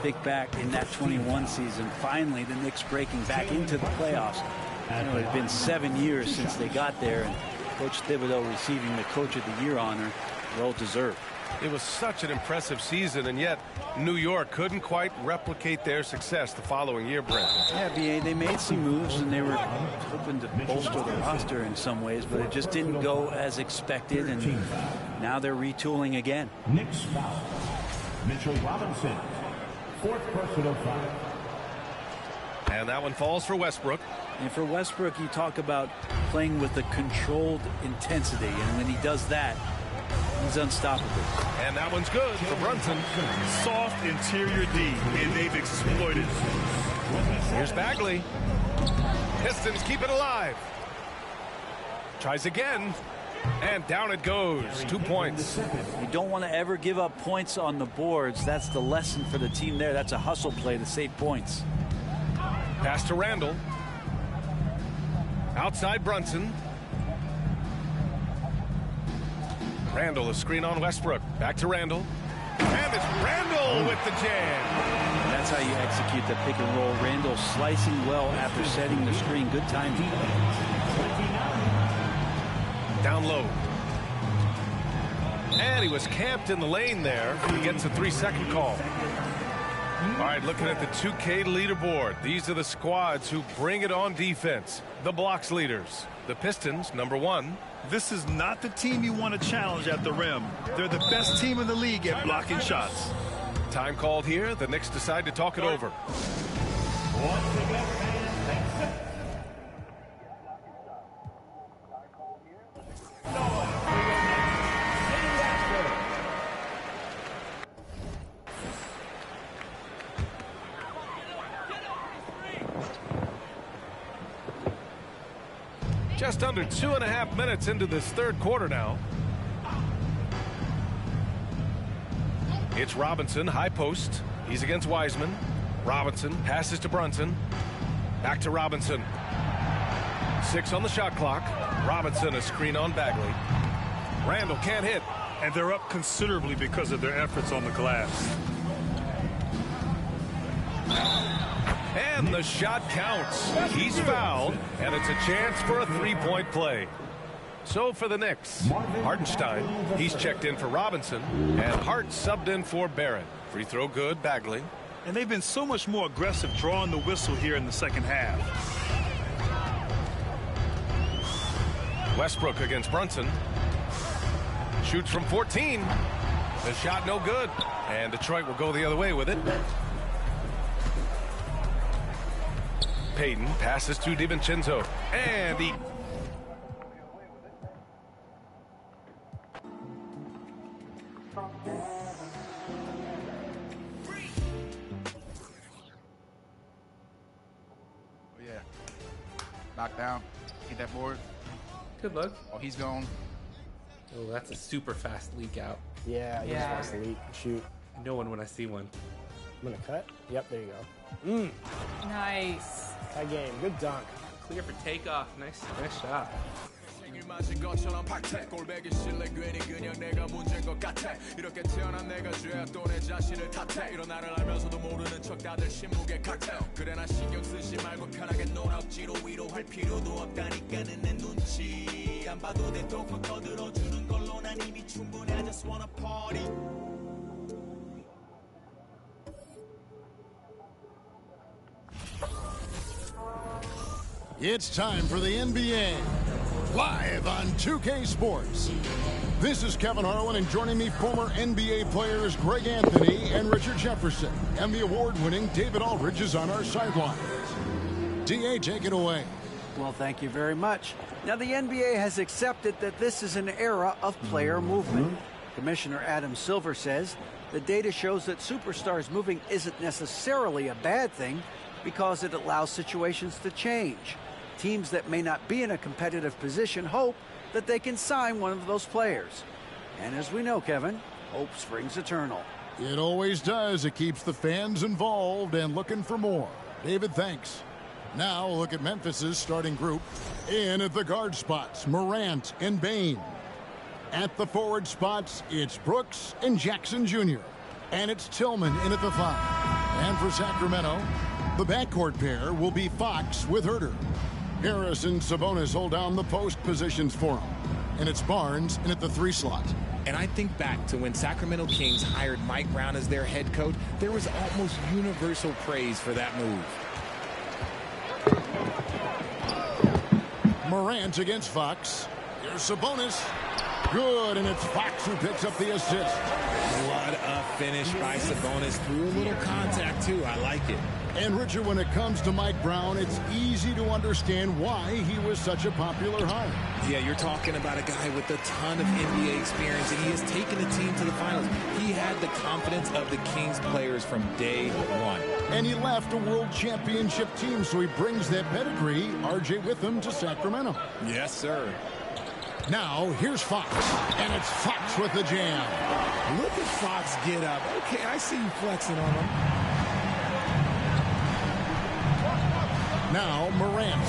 Think back in that 21 season, finally the Knicks breaking back into the playoffs. You know, it had been 7 years since they got there, and Coach Thibodeau receiving the Coach of the Year honor, well deserved. It was such an impressive season, and yet New York couldn't quite replicate their success the following year, Brent. Yeah, B.A., they made some moves, and they were hoping to bolster the roster in some ways, but it just didn't go as expected, and now they're retooling again. Knicks foul. Mitchell Robinson, 4th personal foul. And that one falls for Westbrook. And for Westbrook, you talk about playing with a controlled intensity, and when he does that, he's unstoppable. And that one's good for Brunson. Soft interior D, and they've exploited. Here's Bagley. Pistons keep it alive. Tries again. And down it goes. 2 points. You don't want to ever give up points on the boards. That's the lesson for the team there. That's a hustle play to save points. Pass to Randall. Outside Brunson. Randall, a screen on Westbrook. Back to Randall. And it's Randall with the jam. That's how you execute the pick and roll. Randall slicing well after setting the screen. Good timing. Down low. And he was camped in the lane there. He gets a 3-second call. All right, looking at the 2K leaderboard. These are the squads who bring it on defense. The blocks leaders. The Pistons, #1. This is not the team you want to challenge at the rim. They're the best team in the league at blocking shots. Time called here. The Knicks decide to talk it over. Just under 2.5 minutes into this third quarter now. It's Robinson, high post. He's against Wiseman. Robinson passes to Brunson. Back to Robinson. 6 on the shot clock. Robinson, a screen on Bagley. Randall can't hit. And they're up considerably because of their efforts on the glass. And the shot counts. He's fouled, and it's a chance for a three-point play. So for the Knicks, Hartenstein, he's checked in for Robinson, and Hart subbed in for Barrett. Free throw good, Bagley. And they've been so much more aggressive drawing the whistle here in the second half. Westbrook against Brunson. Shoots from 14. The shot no good. And Detroit will go the other way with it. Payton passes to DiVincenzo. And he... Knock down. Get that board. Good luck. Oh, he's gone. Oh, that's a super fast leak out. Yeah, fast leak. Shoot. No one when I see one. I'm gonna cut. Yep, there you go. Nice. High game. Good dunk. Clear for takeoff. Nice shot. 맞은 것처럼 박태 꼴배기 싫래 괜히 그냥 내가 문제인 것 같아 이렇게 태어난 내가 죄야 또 내 자신을 탓해 이런 나를 알면서도 모르는 척 다들 신무게 칵테일 그래 난 신경 쓰지 말고 편하게 놀아 억지로 위로할 필요도 없다니까는 내 눈치 안 봐도 돼 톡톡 떠들어주는 걸로 난 이미 충분해 I just wanna party It's time for the NBA. Live on 2K Sports. This is Kevin Harlan, and joining me, former NBA players Greg Anthony and Richard Jefferson. And the award-winning David Aldridge is on our sidelines. D.A., take it away. Well, thank you very much. Now, the NBA has accepted that this is an era of player movement. Commissioner Adam Silver says the data shows that superstars moving isn't necessarily a bad thing because it allows situations to change. Teams that may not be in a competitive position hope that they can sign one of those players. And as we know, Kevin, hope springs eternal. It always does. It keeps the fans involved and looking for more. David, thanks. Now look at Memphis's starting group. In at the guard spots, Morant and Bane. At the forward spots, it's Brooks and Jackson Jr. And it's Tillman in at the 5. And for Sacramento, the backcourt pair will be Fox with Herter. Harris and Sabonis hold down the post positions for him. And it's Barnes in at the 3 slot. And I think back to when Sacramento Kings hired Mike Brown as their head coach, there was almost universal praise for that move. Morant against Fox. Here's Sabonis. Good, and it's Fox who picks up the assist. What a finish by Sabonis. Through a little contact, too. I like it. And, Richard, when it comes to Mike Brown, it's easy to understand why he was such a popular hire. Yeah, you're talking about a guy with a ton of NBA experience, and he has taken the team to the finals. He had the confidence of the Kings players from day one. And he left a world championship team, so he brings that pedigree, RJ, with him to Sacramento. Yes, sir. Now, here's Fox, and it's Fox with the jam. Look at Fox get up. Okay, I see you flexing on him. Now, Morant.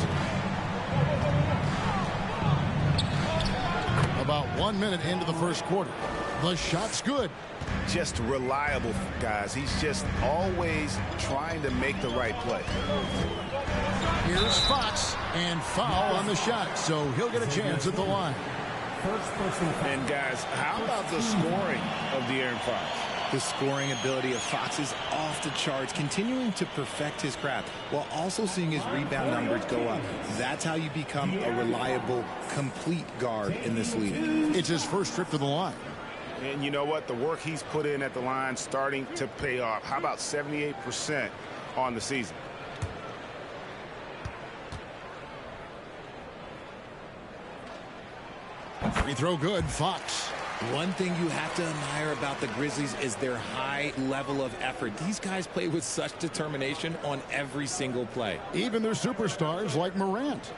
About 1 minute into the first quarter. The shot's good. Just reliable, guys. He's just always trying to make the right play. Here's Fox, and foul on the shot, so he'll get a chance at the line. And, guys, how about the scoring of De'Aaron Fox? The scoring ability of Fox is off the charts, continuing to perfect his craft while also seeing his rebound numbers go up. That's how you become a reliable, complete guard in this league. It's his first trip to the line. And you know what? The work he's put in at the line starting to pay off. How about 78% on the season? Free throw good, Fox. One thing you have to admire about the Grizzlies is their high level of effort. These guys play with such determination on every single play. Even their superstars like Morant.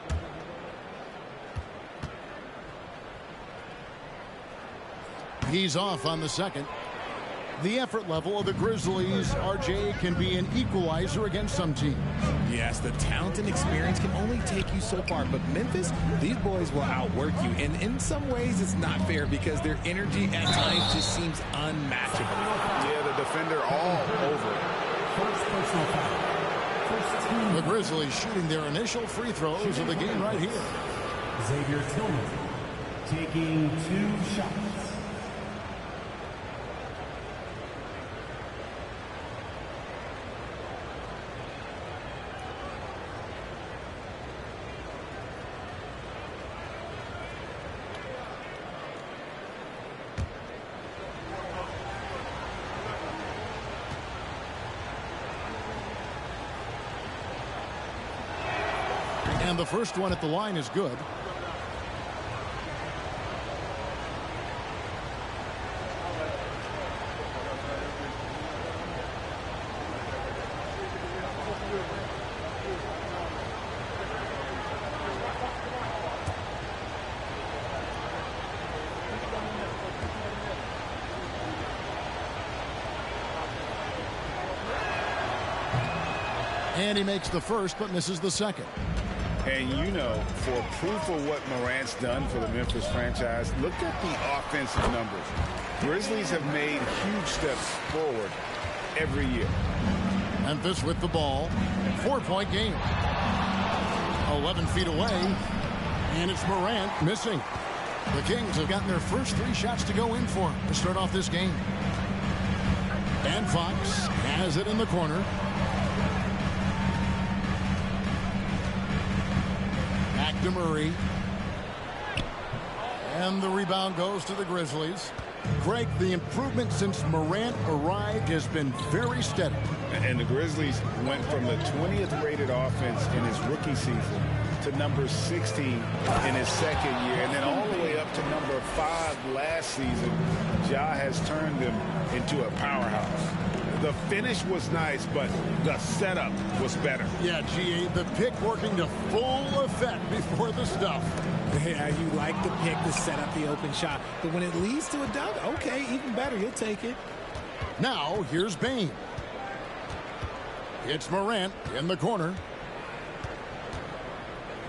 He's off on the second. The effort level of the Grizzlies, RJ, can be an equalizer against some teams. Yes, the talent and experience can only take you so far, but Memphis, these boys will outwork you. And in some ways, it's not fair because their energy at times just seems unmatchable. Yeah, the defender all over it. The Grizzlies shooting their initial free throws of the game right here. Xavier Tillman taking 2 shots. And the first one at the line is good. And he makes the first but misses the second. And you know, for proof of what Morant's done for the Memphis franchise, look at the offensive numbers. Grizzlies have made huge steps forward every year. Memphis with the ball. 4-point game. 11 feet away. And it's Morant missing. The Kings have gotten their first 3 shots to go in for to start off this game. And Fox has it in the corner. Back to Murray. And the rebound goes to the Grizzlies. Greg, the improvement since Morant arrived has been very steady. And the Grizzlies went from the 20th rated offense in his rookie season to number 16 in his second year, and then all the way up to number 5 last season. Ja has turned them into a powerhouse. The finish was nice, but the setup was better. Yeah, GA, the pick working to full effect before the stuff. Yeah, you like the pick to set up the open shot, but when it leads to a dunk, okay, even better, you'll take it. Now, here's Bane. It's Morant in the corner.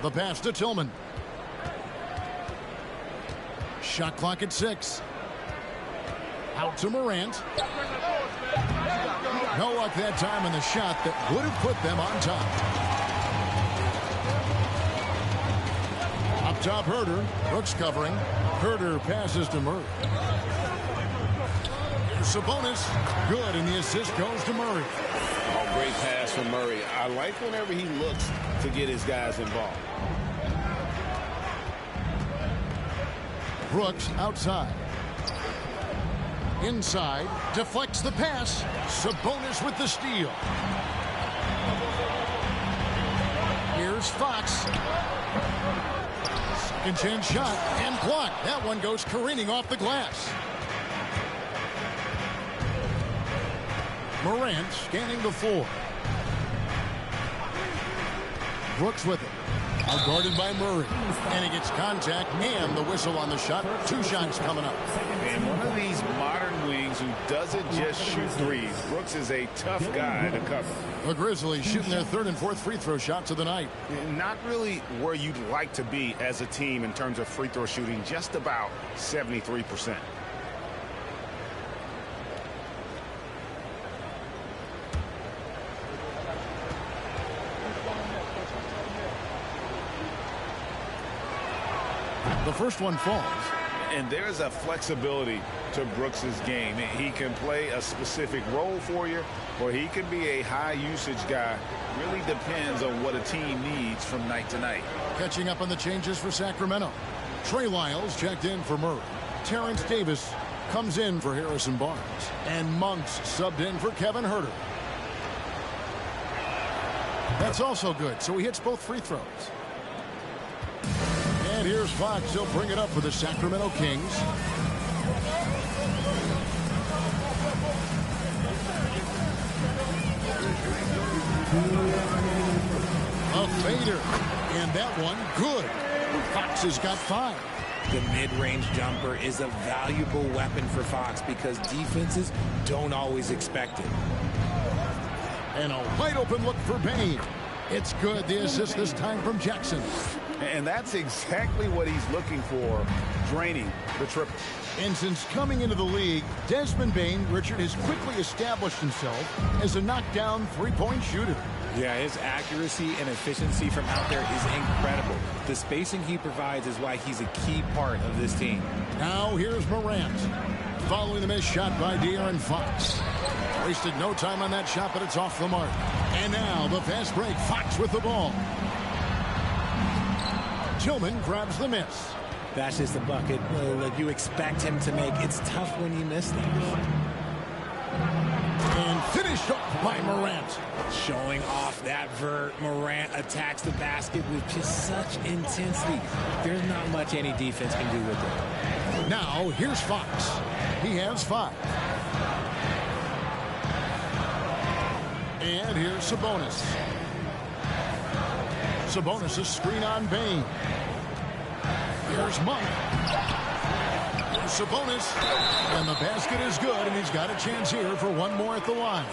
The pass to Tillman. Shot clock at 6. Out to Morant. No luck that time in the shot that would have put them on top. Up top, Herter. Brooks covering. Herter passes to Murray. Here's Sabonis. Good, and the assist goes to Murray. Oh, great pass from Murray. I like whenever he looks to get his guys involved. Brooks outside. Inside, deflects the pass. Sabonis with the steal. Here's Fox. Second chance shot and blocked. That one goes careening off the glass. Morant scanning the floor. Brooks with it. Guarded by Murray. And he gets contact and the whistle on the shot. 2 shots coming up. And one of these modern wings who doesn't just shoot threes. Brooks is a tough guy to cover. The Grizzlies shooting their 3rd and 4th free throw shots of the night. Not really where you'd like to be as a team in terms of free throw shooting. Just about 73%. The first one falls. And there's a flexibility to Brooks's game. He can play a specific role for you, or he can be a high-usage guy. Really depends on what a team needs from night to night. Catching up on the changes for Sacramento. Trey Lyles checked in for Murray. Terrence Davis comes in for Harrison Barnes. And Monks subbed in for Kevin Herter. That's also good, so he hits both free throws. And here's Fox. He'll bring it up for the Sacramento Kings. A fader. And that one, good. Fox has got 5. The mid-range jumper is a valuable weapon for Fox because defenses don't always expect it. And a wide open look for Bane. It's good. The assist this time from Jackson. And that's exactly what he's looking for, draining the triple. And since coming into the league, Desmond Bane, Richard, has quickly established himself as a knockdown three-point shooter. Yeah, his accuracy and efficiency from out there is incredible. The spacing he provides is why he's a key part of this team. Now here's Morant. Following the missed shot by De'Aaron Fox. Wasted no time on that shot, but it's off the mark. And now the fast break. Fox with the ball. Tillman grabs the miss. That's just a bucket like you expect him to make. It's tough when you miss them. And finished off by Morant. Showing off that vert. Morant attacks the basket with just such intensity. There's not much any defense can do with it. Now here's Fox. He has 5. And here's Sabonis. Sabonis' screen on Bane. Here's Monk. Here's Sabonis. And the basket is good, and he's got a chance here for one more at the line.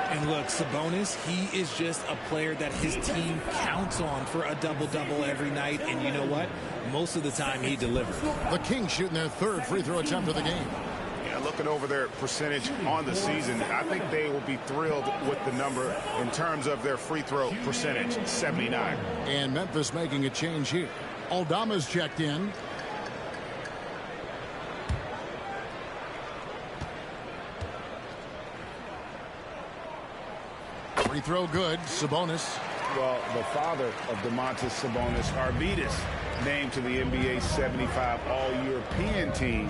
And look, Sabonis, he is just a player that his team counts on for a double-double every night. And you know what? Most of the time, he delivers. The Kings shooting their 3rd free throw attempt of the game. Yeah, looking over their percentage on the season, I think they will be thrilled with the number in terms of their free throw percentage, 79. And Memphis making a change here. Aldama's checked in. Free throw good. Sabonis. Well, the father of Domantas Sabonis, Arvydas, named to the NBA 75 All-European team.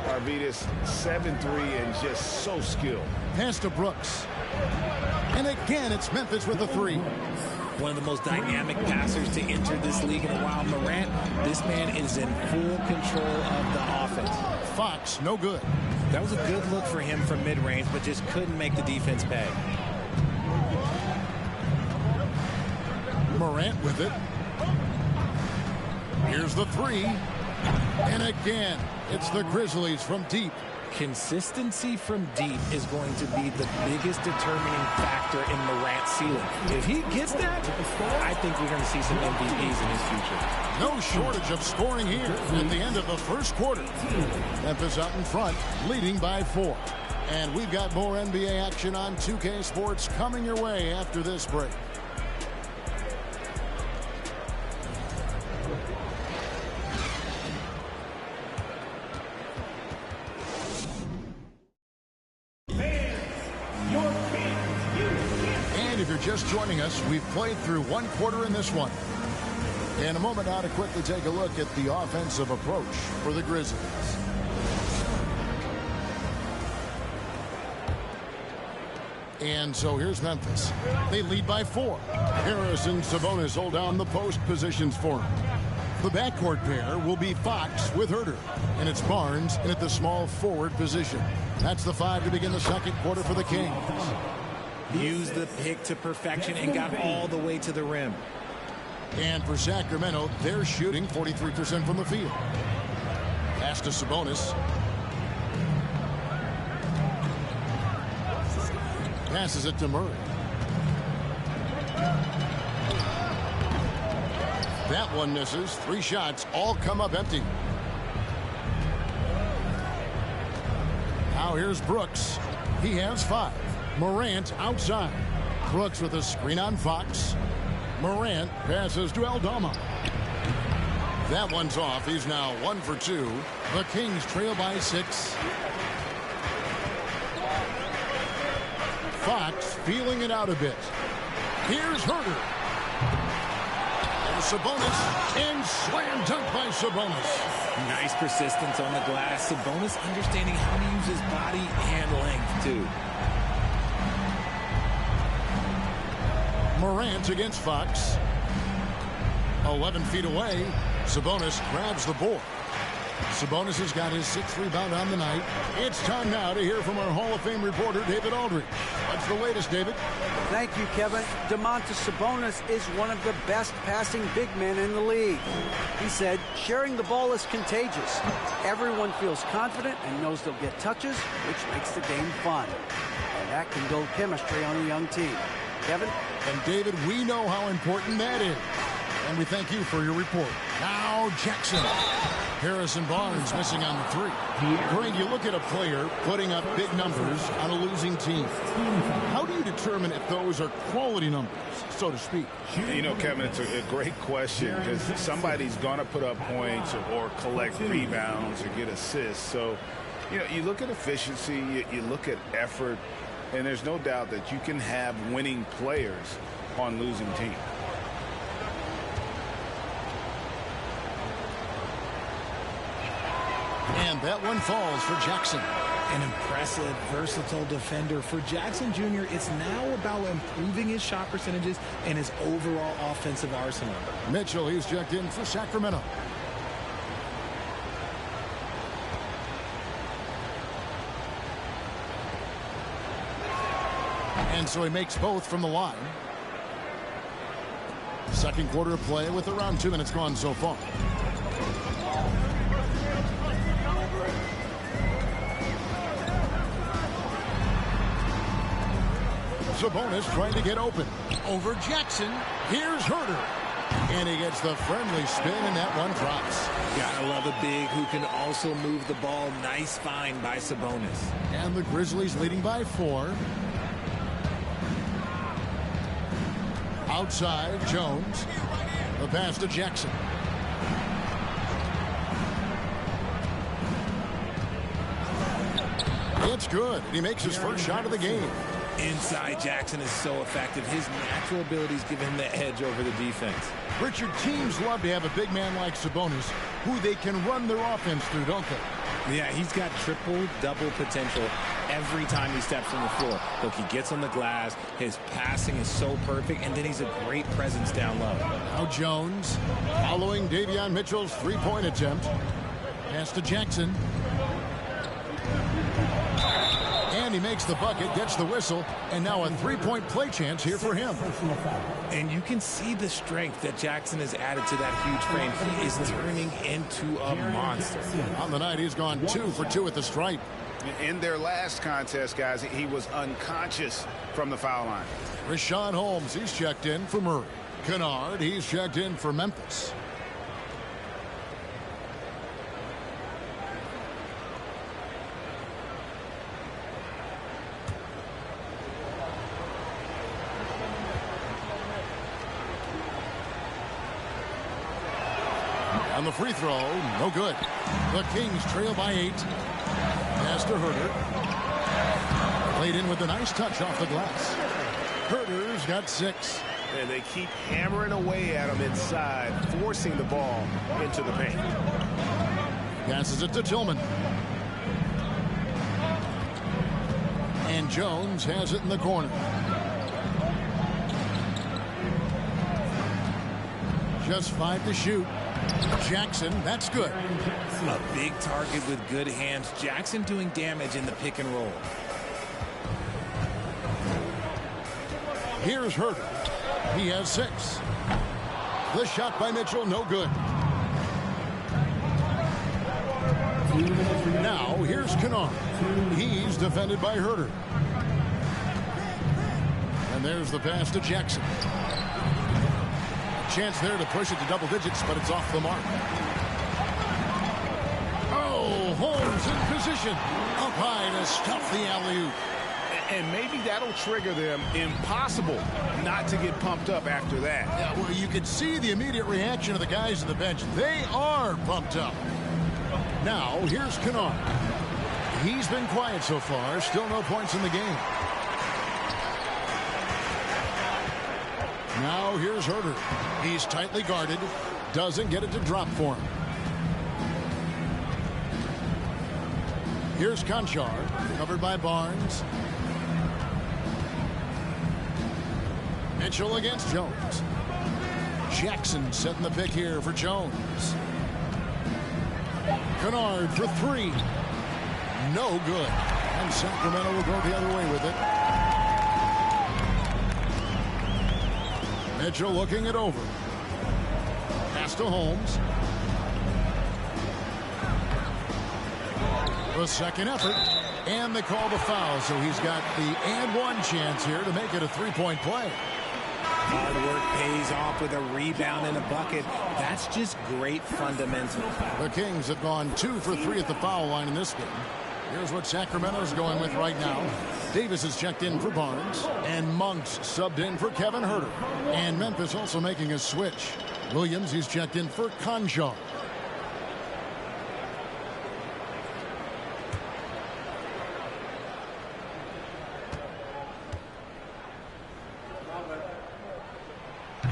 Arvydas 7'3" and just so skilled. Pass to Brooks. And again, it's Memphis with the 3. One of the most dynamic passers to enter this league in a while. Morant, this man is in full control of the offense. Fox, no good. That was a good look for him from mid-range, but just couldn't make the defense pay. Morant with it. Here's the 3. And again, it's the Grizzlies from deep. Consistency from deep is going to be the biggest determining factor in Morant's ceiling. If he gets that, I think we're going to see some MVPs in his future. No shortage of scoring here at the end of the first quarter. Memphis out in front, leading by 4. And we've got more NBA action on 2K Sports coming your way after this break. And if you're just joining us, we've played through one quarter in this one. In a moment now to quickly take a look at the offensive approach for the Grizzlies. And so here's Memphis. They lead by 4. Harris and Sabonis hold down the post positions for them. The backcourt pair will be Fox with Herter. And it's Barnes in at the small forward position. That's the 5 to begin the second quarter for the Kings. Used the pick to perfection and got all the way to the rim. And for Sacramento, they're shooting 43% from the field. Pass to Sabonis. Passes it to Murray. That one misses. 3 shots all come up empty. Now here's Brooks. He has 5. Morant outside. Brooks with a screen on Fox. Morant passes to Aldama. That one's off. He's now 1 for 2. The Kings trail by 6. Fox feeling it out a bit. Here's Herter. And Sabonis, and slam dunk by Sabonis. Nice persistence on the glass. Sabonis understanding how to use his body and length, too. Morant against Fox. 11 feet away. Sabonis grabs the board. Sabonis has got his 6th rebound on the night. It's time now to hear from our Hall of Fame reporter, David Aldridge. What's the latest, David? Thank you, Kevin. Domantas Sabonis is one of the best passing big men in the league. He said, sharing the ball is contagious. Everyone feels confident and knows they'll get touches, which makes the game fun. And that can build chemistry on a young team. Kevin? And David, we know how important that is. And we thank you for your report. Now, Jackson. Harrison Barnes missing on the 3. Greg, you look at a player putting up big numbers on a losing team. How do you determine if those are quality numbers, so to speak? You know, Kevin, it's a great question because somebody's going to put up points or collect rebounds or get assists. So, you know, you look at efficiency, you look at effort, and there's no doubt that you can have winning players on losing teams. And that one falls for Jackson. An impressive, versatile defender. For Jackson Jr., it's now about improving his shot percentages and his overall offensive arsenal. Mitchell, he's checked in for Sacramento. And so he makes both from the line. Second quarter of play with around 2 minutes gone so far. Sabonis trying to get open. Over Jackson. Here's Herter. And he gets the friendly spin, and that one drops. Gotta love a big who can also move the ball. Nice find by Sabonis. And the Grizzlies leading by 4. Outside, Jones. The pass to Jackson. It's good. He makes his first shot of the game. Inside, Jackson is so effective. His natural abilities give him the edge over the defense. Richard, teams love to have a big man like Sabonis who they can run their offense through, don't they? Yeah, he's got triple-double potential every time he steps on the floor. Look, he gets on the glass. His passing is so perfect, and then he's a great presence down low. Now Jones following Davion Mitchell's three-point attempt. Pass to Jackson. And he makes the bucket, gets the whistle, and now a three-point play chance here for him. And you can see the strength that Jackson has added to that huge frame. He is turning into a monster. On the night, he's gone 2 for 2 at the stripe. In their last contest, guys, he was unconscious from the foul line. Richaun Holmes, he's checked in for Murray. Kennard, he's checked in for Memphis. On the free throw, no good. The Kings trail by 8. Pass to Herter. Played in with a nice touch off the glass. Herter's got 6. And they keep hammering away at him inside, forcing the ball into the paint. Passes it to Tillman. And Jones has it in the corner. Just 5 to shoot. Jackson, that's good. A big target with good hands. Jackson doing damage in the pick and roll. Here's Herter. He has 6. The shot by Mitchell, no good. Now, here's Kennard. He's defended by Herter. And there's the pass to Jackson. Chance there to push it to double digits, but it's off the mark. Oh, Holmes in position. Up high to stuff the alley-oop. And maybe that'll trigger them. Impossible not to get pumped up after that. Yeah, well, you can see the immediate reaction of the guys on the bench. They are pumped up. Now, here's Kennard. He's been quiet so far. Still no points in the game. Now here's Herter. He's tightly guarded. Doesn't get it to drop for him. Here's Conchar. Covered by Barnes. Mitchell against Jones. Jackson setting the pick here for Jones. Kennard for 3. No good. And Sacramento will go the other way with it. Mitchell looking it over. Pass to Holmes. The second effort. And they call the foul, so he's got the and one chance here to make it a three-point play. Hard work pays off with a rebound and a bucket. That's just great fundamentals. The Kings have gone 2 for 3 at the foul line in this game. Here's what Sacramento's going with right now. Davis is checked in for Barnes, and Monk's subbed in for Kevin Huerter. And Memphis also making a switch. Williams, he's checked in for Konchar.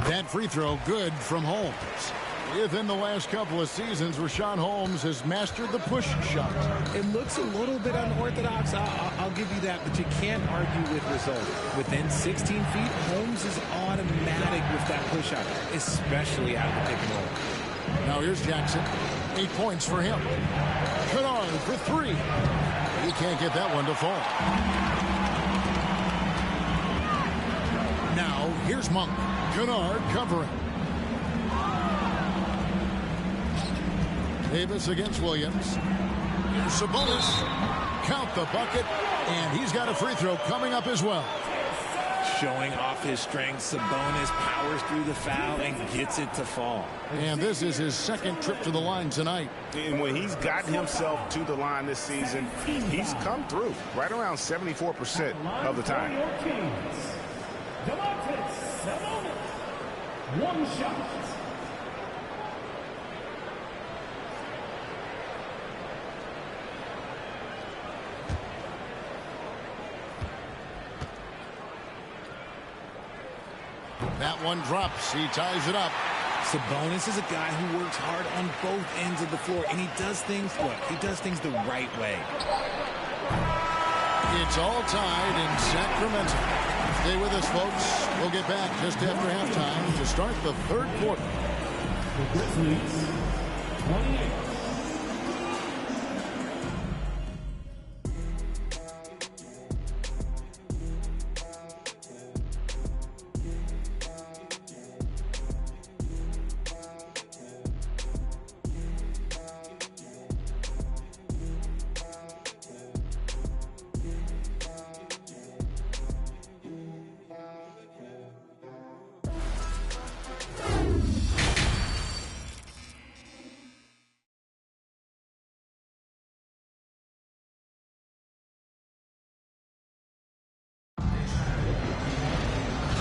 That free throw good from Holmes. Within the last couple of seasons, Richaun Holmes has mastered the push shot. It looks a little bit unorthodox, I'll give you that, but you can't argue with results. Within 16 feet, Holmes is automatic with that push shot, especially out of the pick and roll. Now here's Jackson. 8 points for him. Kennard for 3. He can't get that one to fall. Now here's Monk. Kennard covering. Davis against Williams. Here's Sabonis. Count the bucket. And he's got a free throw coming up as well. Showing off his strength, Sabonis powers through the foul and gets it to fall. And this is his second trip to the line tonight. And when he's gotten himself to the line this season, he's come through right around 74% of the time. One shot. That one drops. He ties it up. Sabonis is a guy who works hard on both ends of the floor, and he does things, he does things the right way. It's all tied in Sacramento. Stay with us, folks. We'll get back just after halftime to start the third quarter. The Grizzlies, 28.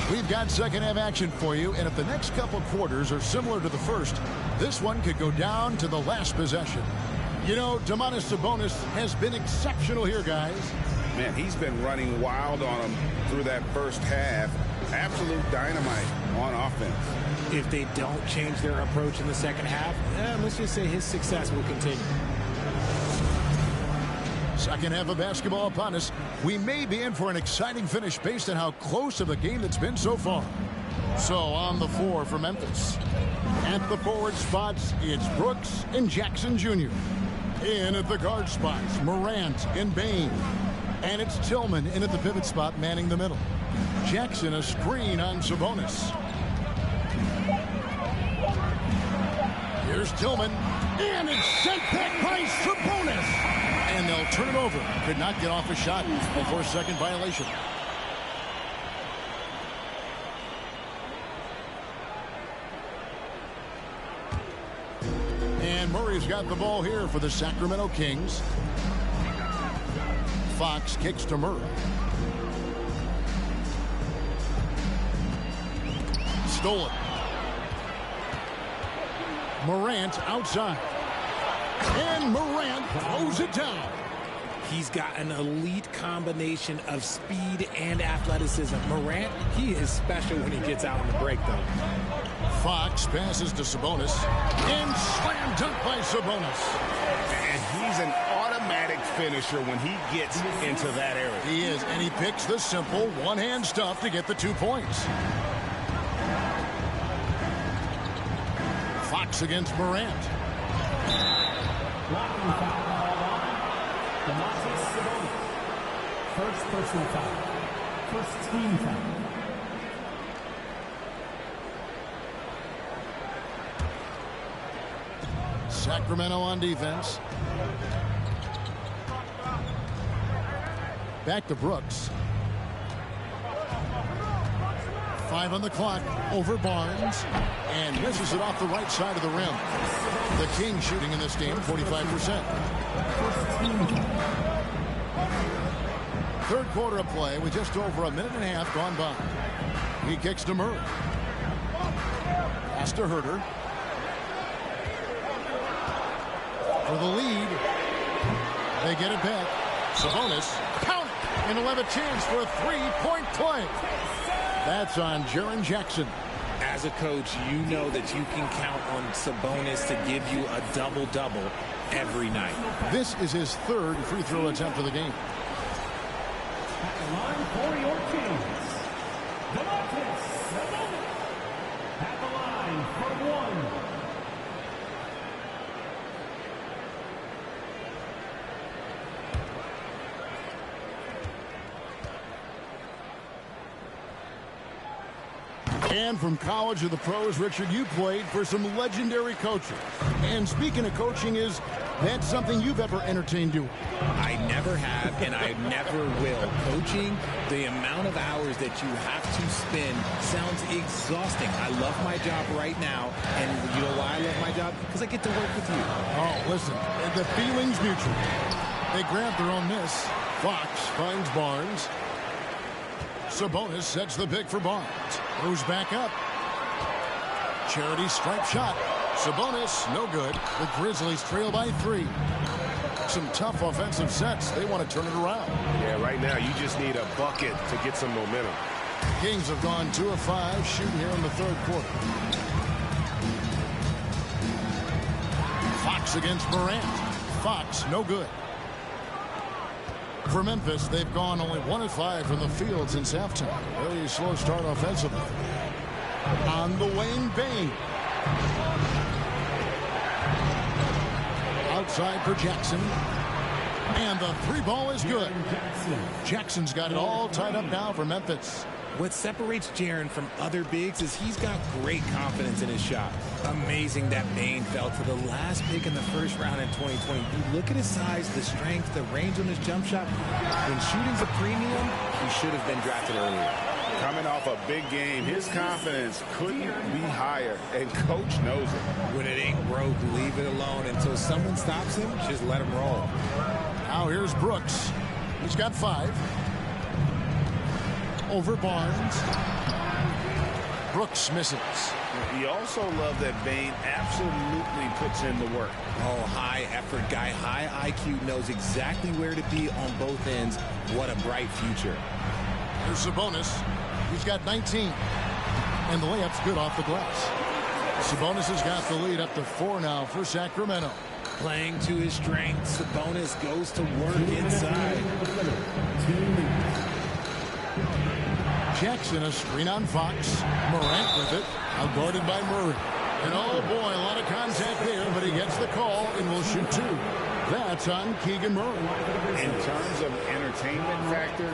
We've got second half action for you, and if the next couple quarters are similar to the first, this one could go down to the last possession. You know, Domantas Sabonis has been exceptional here, guys. Man, he's been running wild on him through that first half. Absolute dynamite on offense. If they don't change their approach in the second half, let's just say his success will continue. Second half of basketball upon us. We may be in for an exciting finish based on how close of a game it's been so far. So on the floor for Memphis. At the forward spots, it's Brooks and Jackson Jr. In at the guard spots, Morant and Bane. And it's Tillman in at the pivot spot, manning the middle. Jackson a screen on Sabonis. Here's Tillman. And it's sent back by Sabonis. And they'll turn it over. Could not get off a shot before second violation. And Murray's got the ball here for the Sacramento Kings. Fox kicks to Murray. Stolen. Morant outside. And Morant throws it down. He's got an elite combination of speed and athleticism. Morant, he is special when he gets out on the break, though. Fox passes to Sabonis. And slam dunk by Sabonis. And he's an automatic finisher when he gets into that area. He is, and he picks the simple one-hand stuff to get the 2 points. Fox against Morant. Blocking foul called on Domantas Sabonis. First personal foul. First team foul. Sacramento on defense. Back to Brooks. 5 on the clock over Barnes. And misses it off the right side of the rim. The Kings shooting in this game 45%. Third quarter of play with just over a minute and a half gone by. He kicks to Murray. Pass to Herter. For the lead. They get it back. Sabonis. Count it. And he'll have a chance for a three-point play. That's on Jaren Jackson. As a coach, you know that you can count on Sabonis to give you a double-double every night. This is his third free throw attempt of the game. At the line for your Kings, Domantas Sabonis. At the line for one. And from college to the pros, Richard, you played for some legendary coaches. And speaking of coaching, is that something you've ever entertained doing? I never have, and I never will. Coaching, the amount of hours that you have to spend sounds exhausting. I love my job right now, and you know why I love my job? Because I get to work with you. Oh, listen, the feeling's mutual. They grab their own miss. Fox finds Barnes. Sabonis sets the pick for Barnes. Moves back up. Charity stripe shot. Sabonis, no good. The Grizzlies trail by 3. Some tough offensive sets. They want to turn it around. Yeah, right now you just need a bucket to get some momentum. Kings have gone 2 of 5 shooting here in the third quarter. Fox against Morant. Fox, no good. For Memphis, they've gone only 1 of 5 from the field since halftime. Really slow start offensively. On the Wayne Bane. Outside for Jackson. And the 3 ball is good. Jackson's got it all tied up now for Memphis. What separates Jaren from other bigs is he's got great confidence in his shot. Amazing that Bane fell to the last pick in the first round in 2020. You look at his size, the strength, the range on his jump shot. When shooting's a premium, he should have been drafted earlier. Coming off a big game, his confidence couldn't be higher, and coach knows it. When it ain't broke, leave it alone until someone stops him. Just let him roll. Now here's Brooks. He's got 5. Over Barnes. Brooks misses. You also love that Bane absolutely puts in the work. Oh, high effort guy, high IQ, knows exactly where to be on both ends. What a bright future. Here's Sabonis. He's got 19. And the layup's good off the glass. Sabonis has got the lead up to 4 now for Sacramento. Playing to his strengths, Sabonis goes to work inside. Jackson, a screen on Fox. Morant with it. Outguarded by Murray. And oh boy, a lot of contact there, but he gets the call and will shoot 2. That's on Keegan Murray. In terms of entertainment factor,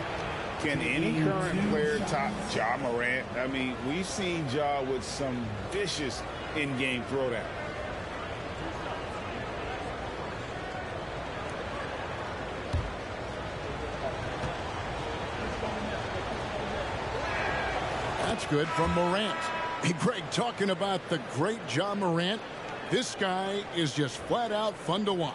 can any current player top Ja Morant? I mean, we've seen Ja with some vicious in-game throwdown. That's good from Morant. Hey, Greg, talking about the great Ja Morant, this guy is just flat out fun to watch.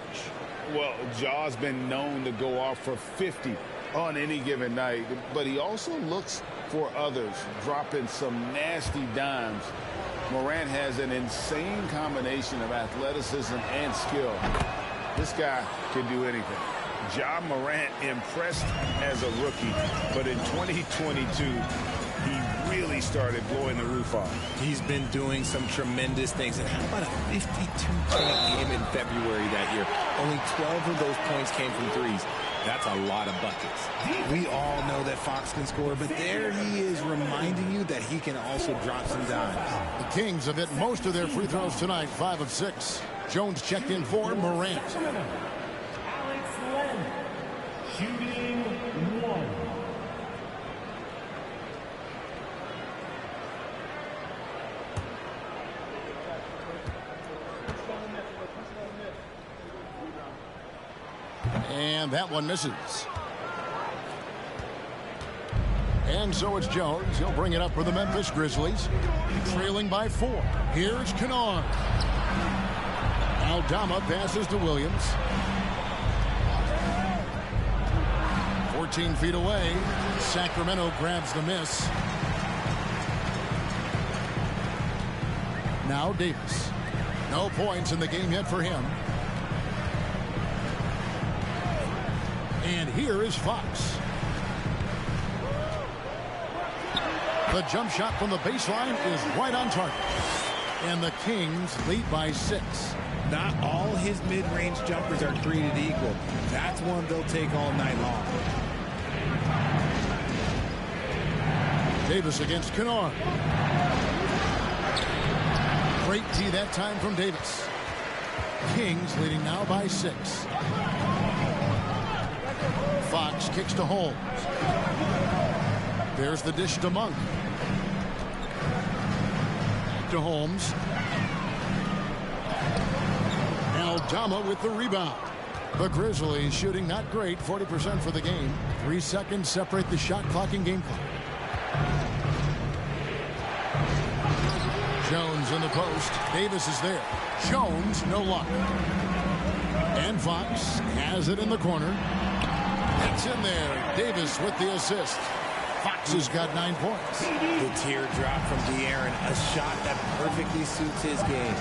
Well, Ja's been known to go off for 50 on any given night, but he also looks for others, dropping some nasty dimes. Morant has an insane combination of athleticism and skill. This guy can do anything. Ja Morant impressed as a rookie, but in 2022, he really started blowing the roof off. He's been doing some tremendous things. And how about a 52-point game in February that year? Only 12 of those points came from threes. That's a lot of buckets. We all know that Fox can score, but there he is reminding you that he can also drop some dimes. The Kings have hit most of their free throws tonight, 5 of 6. Jones checked in for Morant. Alex Len, shooting 1. And that one misses. And so it's Jones. He'll bring it up for the Memphis Grizzlies. Trailing by 4. Here's Kennard. Aldama passes to Williams. 14 feet away. Sacramento grabs the miss. Now Davis. No points in the game yet for him. And here is Fox. The jump shot from the baseline is right on target. And the Kings lead by 6. Not all his mid-range jumpers are treated equal. That's one they'll take all night long. Davis against Kennard. Great tee that time from Davis. Kings leading now by 6. Fox kicks to Holmes. There's the dish to Monk. To Holmes. Aldama with the rebound. The Grizzlies shooting not great, 40% for the game. 3 seconds separate the shot clock and game clock. Jones in the post. Davis is there. Jones, no luck. And Fox has it in the corner. It's in there. Davis with the assist. Fox has got 9 points. The teardrop from De'Aaron, a shot that perfectly suits his game.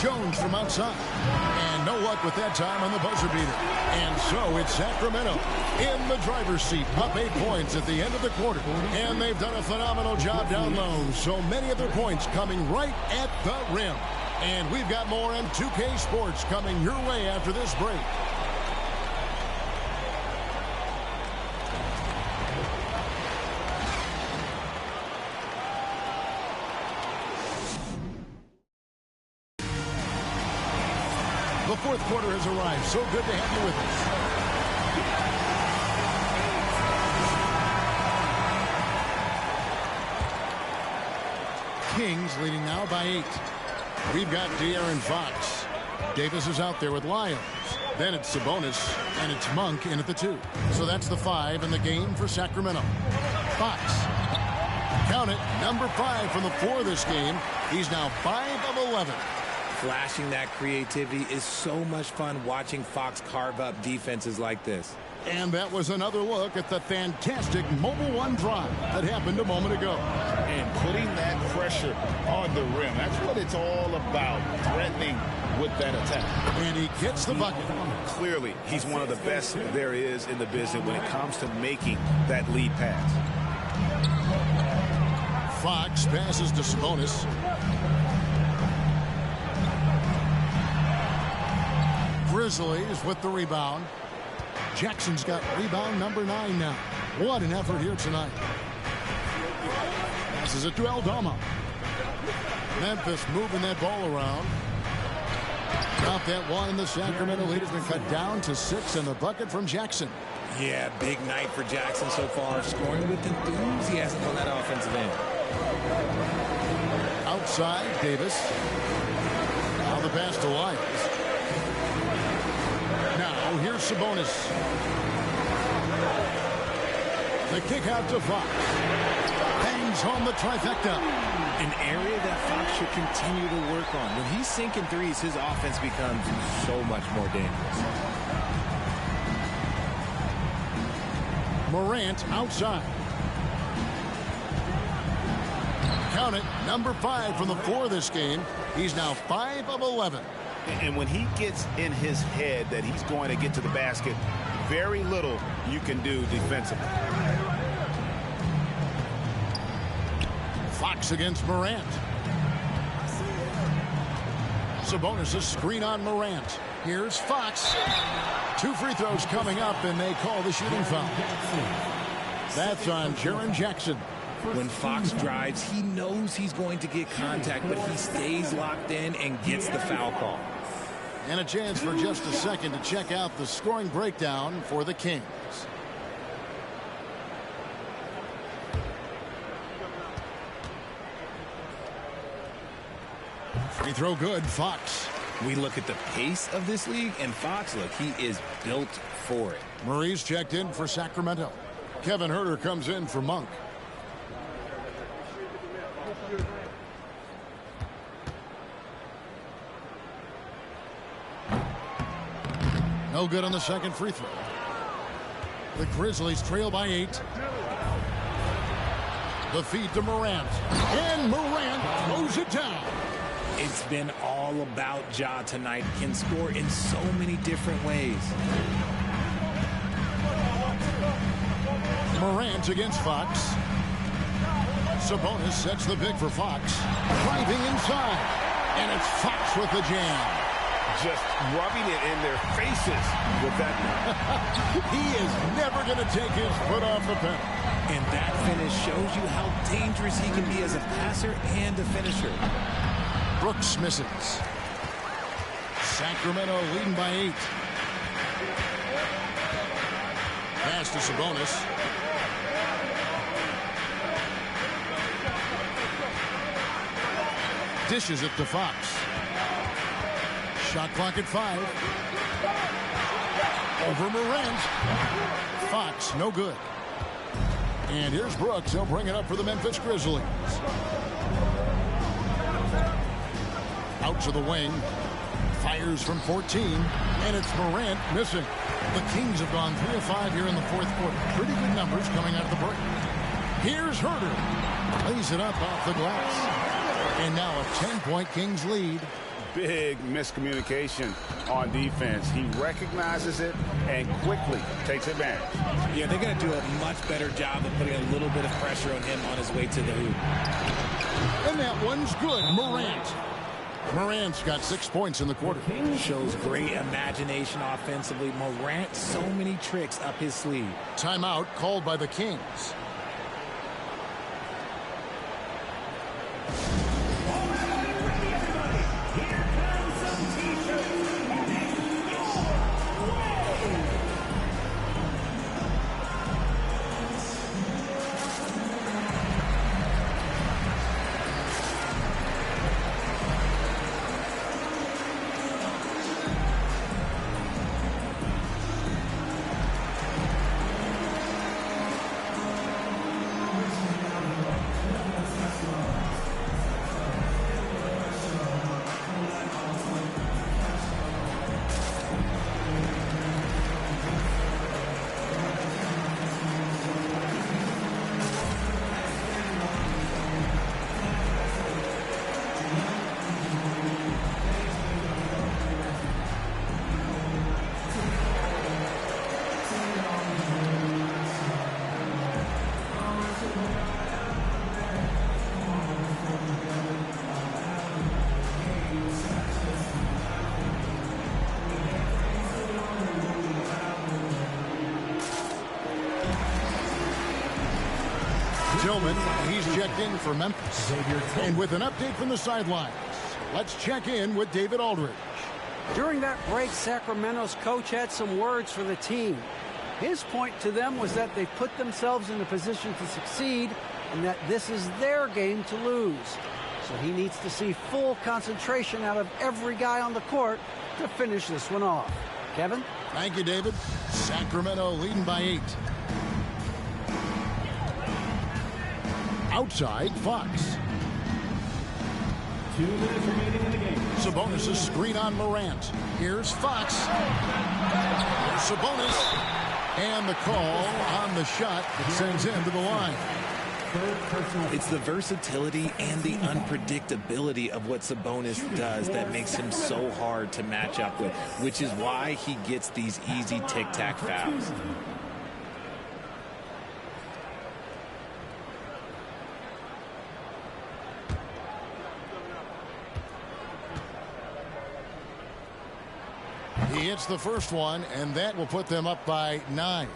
Jones from outside. And no luck with that time on the buzzer beater. And so it's Sacramento in the driver's seat. Up 8 points at the end of the quarter. And they've done a phenomenal job down low. So many of their points coming right at the rim. And we've got more on 2K Sports coming your way after this break. The fourth quarter has arrived. So good to have you with us. Kings leading now by 8. We've got De'Aaron Fox. Davis is out there with Lyons. Then it's Sabonis, and it's Monk in at the 2. So that's the 5 in the game for Sacramento. Fox. Count it, number 5 from the floor this game. He's now 5 of 11. Flashing that creativity is so much fun watching Fox carve up defenses like this. And that was another look at the fantastic Mobile One drive that happened a moment ago. And putting that pressure on the rim. That's what it's all about, threatening with that attack. And he gets the bucket. Clearly, he's one of the best there is in the business when it comes to making that lead pass. Fox passes to Sabonis. Grizzlies with the rebound. Jackson's got rebound number 9 now. What an effort here tonight. Passes it to Aldama. Memphis moving that ball around. Got that one. The Sacramento lead has been cut down to 6, and the bucket from Jackson. Yeah, big night for Jackson so far. Scoring with enthusiasm on that offensive end. Outside, Davis. Now the pass to Lyons. Now here's Sabonis. The kick out to Fox. Bangs home the trifecta. An area that Fox should continue to work on. When he's sinking threes, his offense becomes so much more dangerous. Morant outside. Count it, number 5 from the floor this game. He's now 5 of 11. And when he gets in his head that he's going to get to the basket, very little you can do defensively. Fox against Morant. Sabonis a screen on Morant. Here's Fox. 2 free throws coming up, and they call the shooting foul. That's on Jaren Jackson. When Fox drives, he knows he's going to get contact, but he stays locked in and gets the foul call. And a chance for just a second to check out the scoring breakdown for the Kings. Free throw good, Fox. We look at the pace of this league, and Fox, look, he is built for it. Murray's checked in for Sacramento. Kevin Huerter comes in for Monk. No good on the second free throw. The Grizzlies trail by 8. The feed to Morant. And Morant throws it down. It's been all about Ja tonight. Can score in so many different ways. Morant against Fox. Sabonis sets the pick for Fox. Driving inside. And it's Fox with the jam. Just rubbing it in their faces with that. He is never going to take his foot off the pedal. And that finish shows you how dangerous he can be as a passer and a finisher. Brooks misses. Sacramento leading by 8. Pass to Sabonis. Dishes it to Fox. Shot clock at 5. Over Morant. Fox, no good. And here's Brooks. He'll bring it up for the Memphis Grizzlies. Out to the wing. Fires from 14. And it's Morant missing. The Kings have gone 3 of 5 here in the fourth quarter. Pretty good numbers coming out of the break. Here's Huerter. Lays it up off the glass. And now a 10-point Kings lead. Big miscommunication on defense. He recognizes it and quickly takes advantage. Yeah, they're going to do a much better job of putting a little bit of pressure on him on his way to the hoop. And that one's good. Morant. Morant's got 6 points in the quarter. Shows great imagination offensively. Morant, so many tricks up his sleeve. Timeout called by the Kings. Tillman, he's checked in for Memphis. And with an update from the sidelines, let's check in with David Aldridge. During that break, Sacramento's coach had some words for the team. His point to them was that they put themselves in a position to succeed and that this is their game to lose. So he needs to see full concentration out of every guy on the court to finish this one off. Kevin? Thank you, David. Sacramento leading by 8. Outside, Fox. 2 minutes remaining in the game. Sabonis' screen on Morant. Here's Fox. Here's Sabonis. And the call on the shot that sends him to the line. It's the versatility and the unpredictability of what Sabonis does that makes him so hard to match up with, which is why he gets these easy tic-tac fouls. He hits the first one, and that will put them up by 9.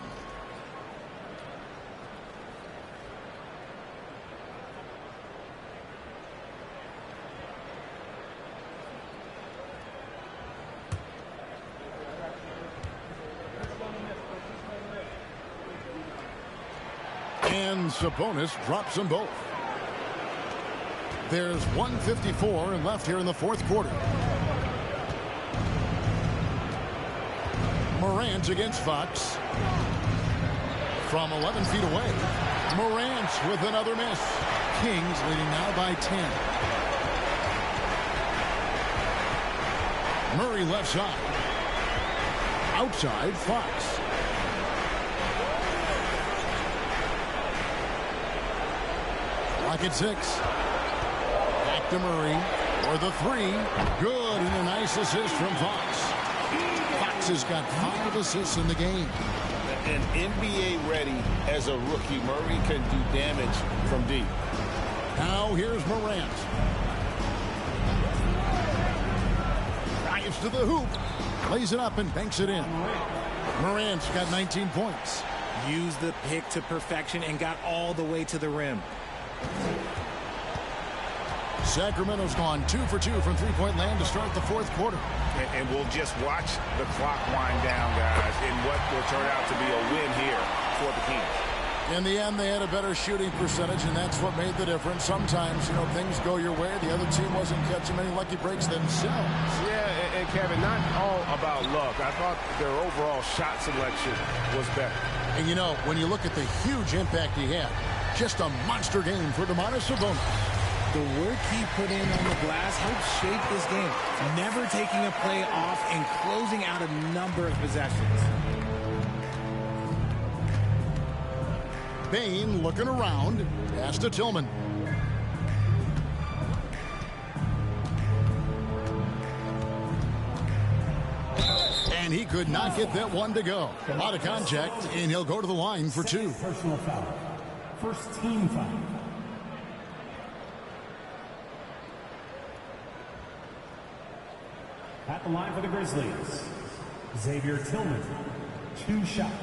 And Sabonis drops them both. There's 1:54 left here in the fourth quarter. Morant against Fox. From 11 feet away, Morant with another miss. Kings leading now by 10. Murray left side. Outside, Fox. Lock at 6. Back to Murray for the 3. Good, and a nice assist from Fox. Fox has got 5 assists in the game. And NBA ready as a rookie. Murray can do damage from deep. Now here's Morant. Drives to the hoop. Lays it up and banks it in. Morant's got 19 points. Used the pick to perfection and got all the way to the rim. Sacramento's gone 2 for 2 from three-point land to start the fourth quarter. And we'll just watch the clock wind down, guys, in what will turn out to be a win here for the Kings. In the end, they had a better shooting percentage, and that's what made the difference. Sometimes, things go your way. The other team wasn't catching many lucky breaks themselves. Yeah, and Kevin, not all about luck. I thought their overall shot selection was better. And, when you look at the huge impact he had, just a monster game for Domantas Sabonis. The work he put in on the glass helped shape this game, never taking a play off and closing out a number of possessions. Bane looking around. Pass to Tillman. And he could not get that one to go. A lot of contact, and he'll go to the line for 2. Personal foul. First team foul. At the line for the Grizzlies, Xavier Tillman, 2 shots.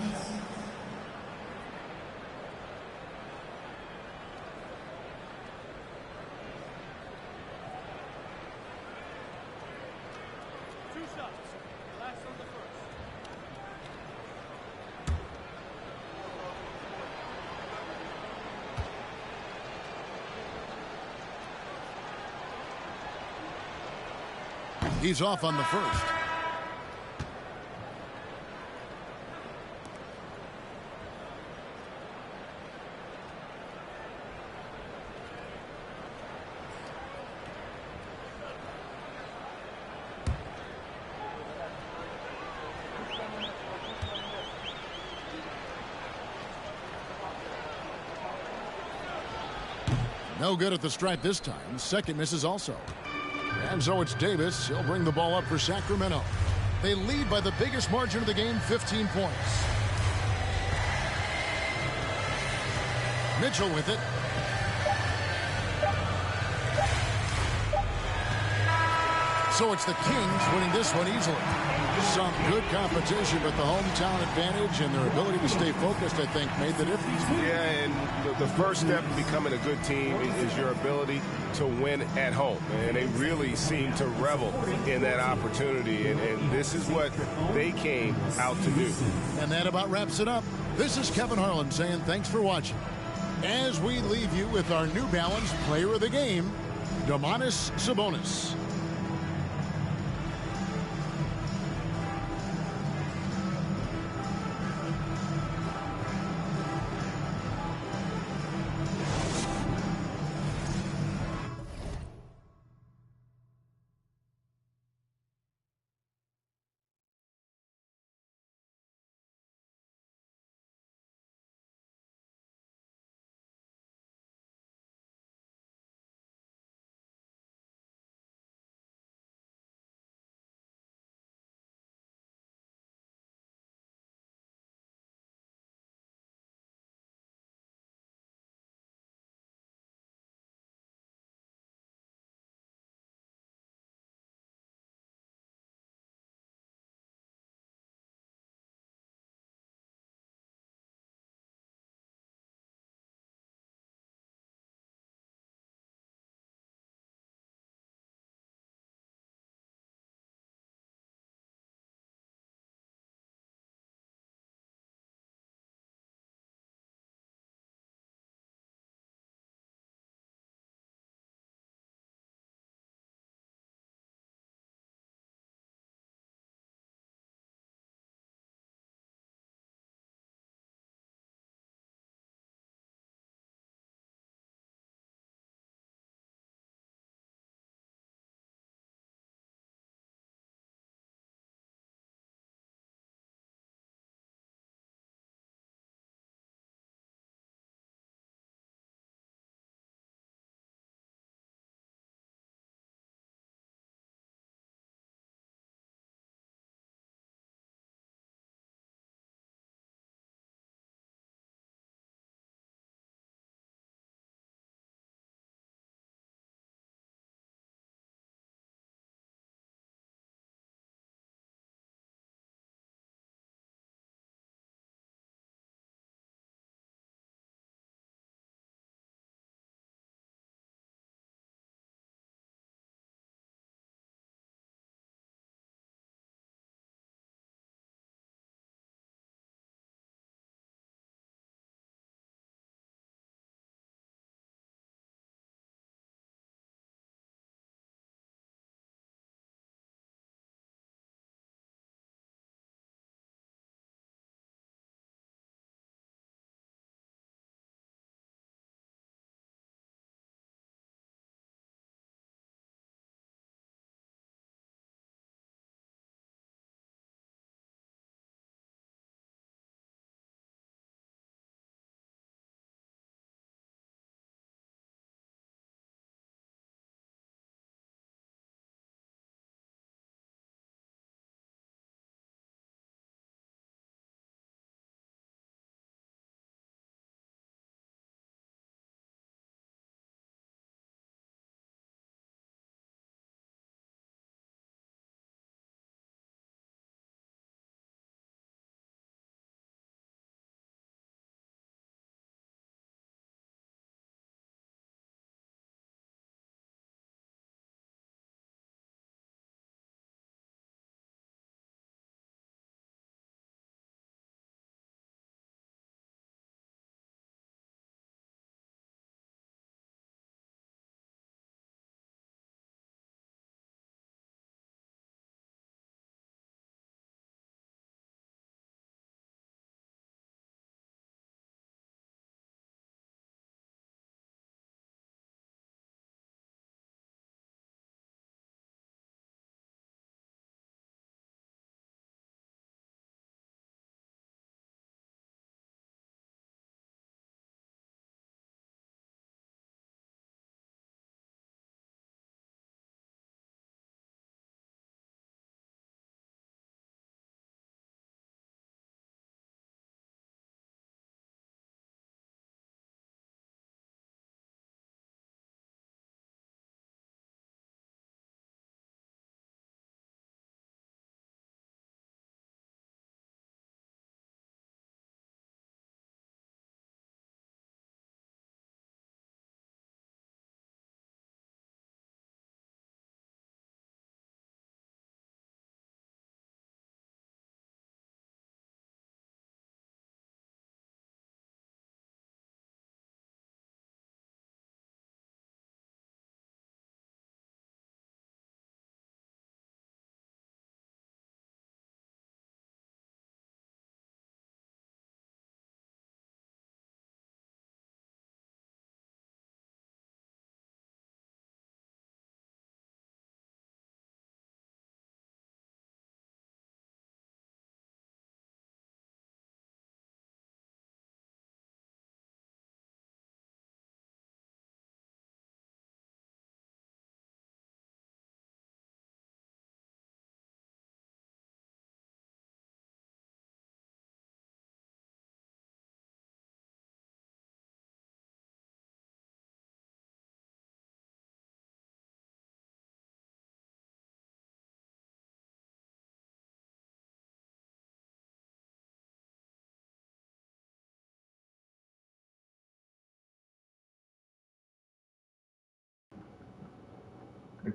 He's off on the first. No good at the stripe this time. Second misses also. And so it's Davis. He'll bring the ball up for Sacramento. They lead by the biggest margin of the game, 15 points. Mitchell with it. So it's the Kings winning this one easily. Some good competition, but the hometown advantage and their ability to stay focused, I think, made the difference. Yeah, and the first step in becoming a good team is your ability to win at home. And they really seem to revel in that opportunity. And this is what they came out to do. And that about wraps it up. This is Kevin Harlan saying thanks for watching. As we leave you with our New Balance Player of the Game, Domantas Sabonis.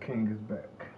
King is back.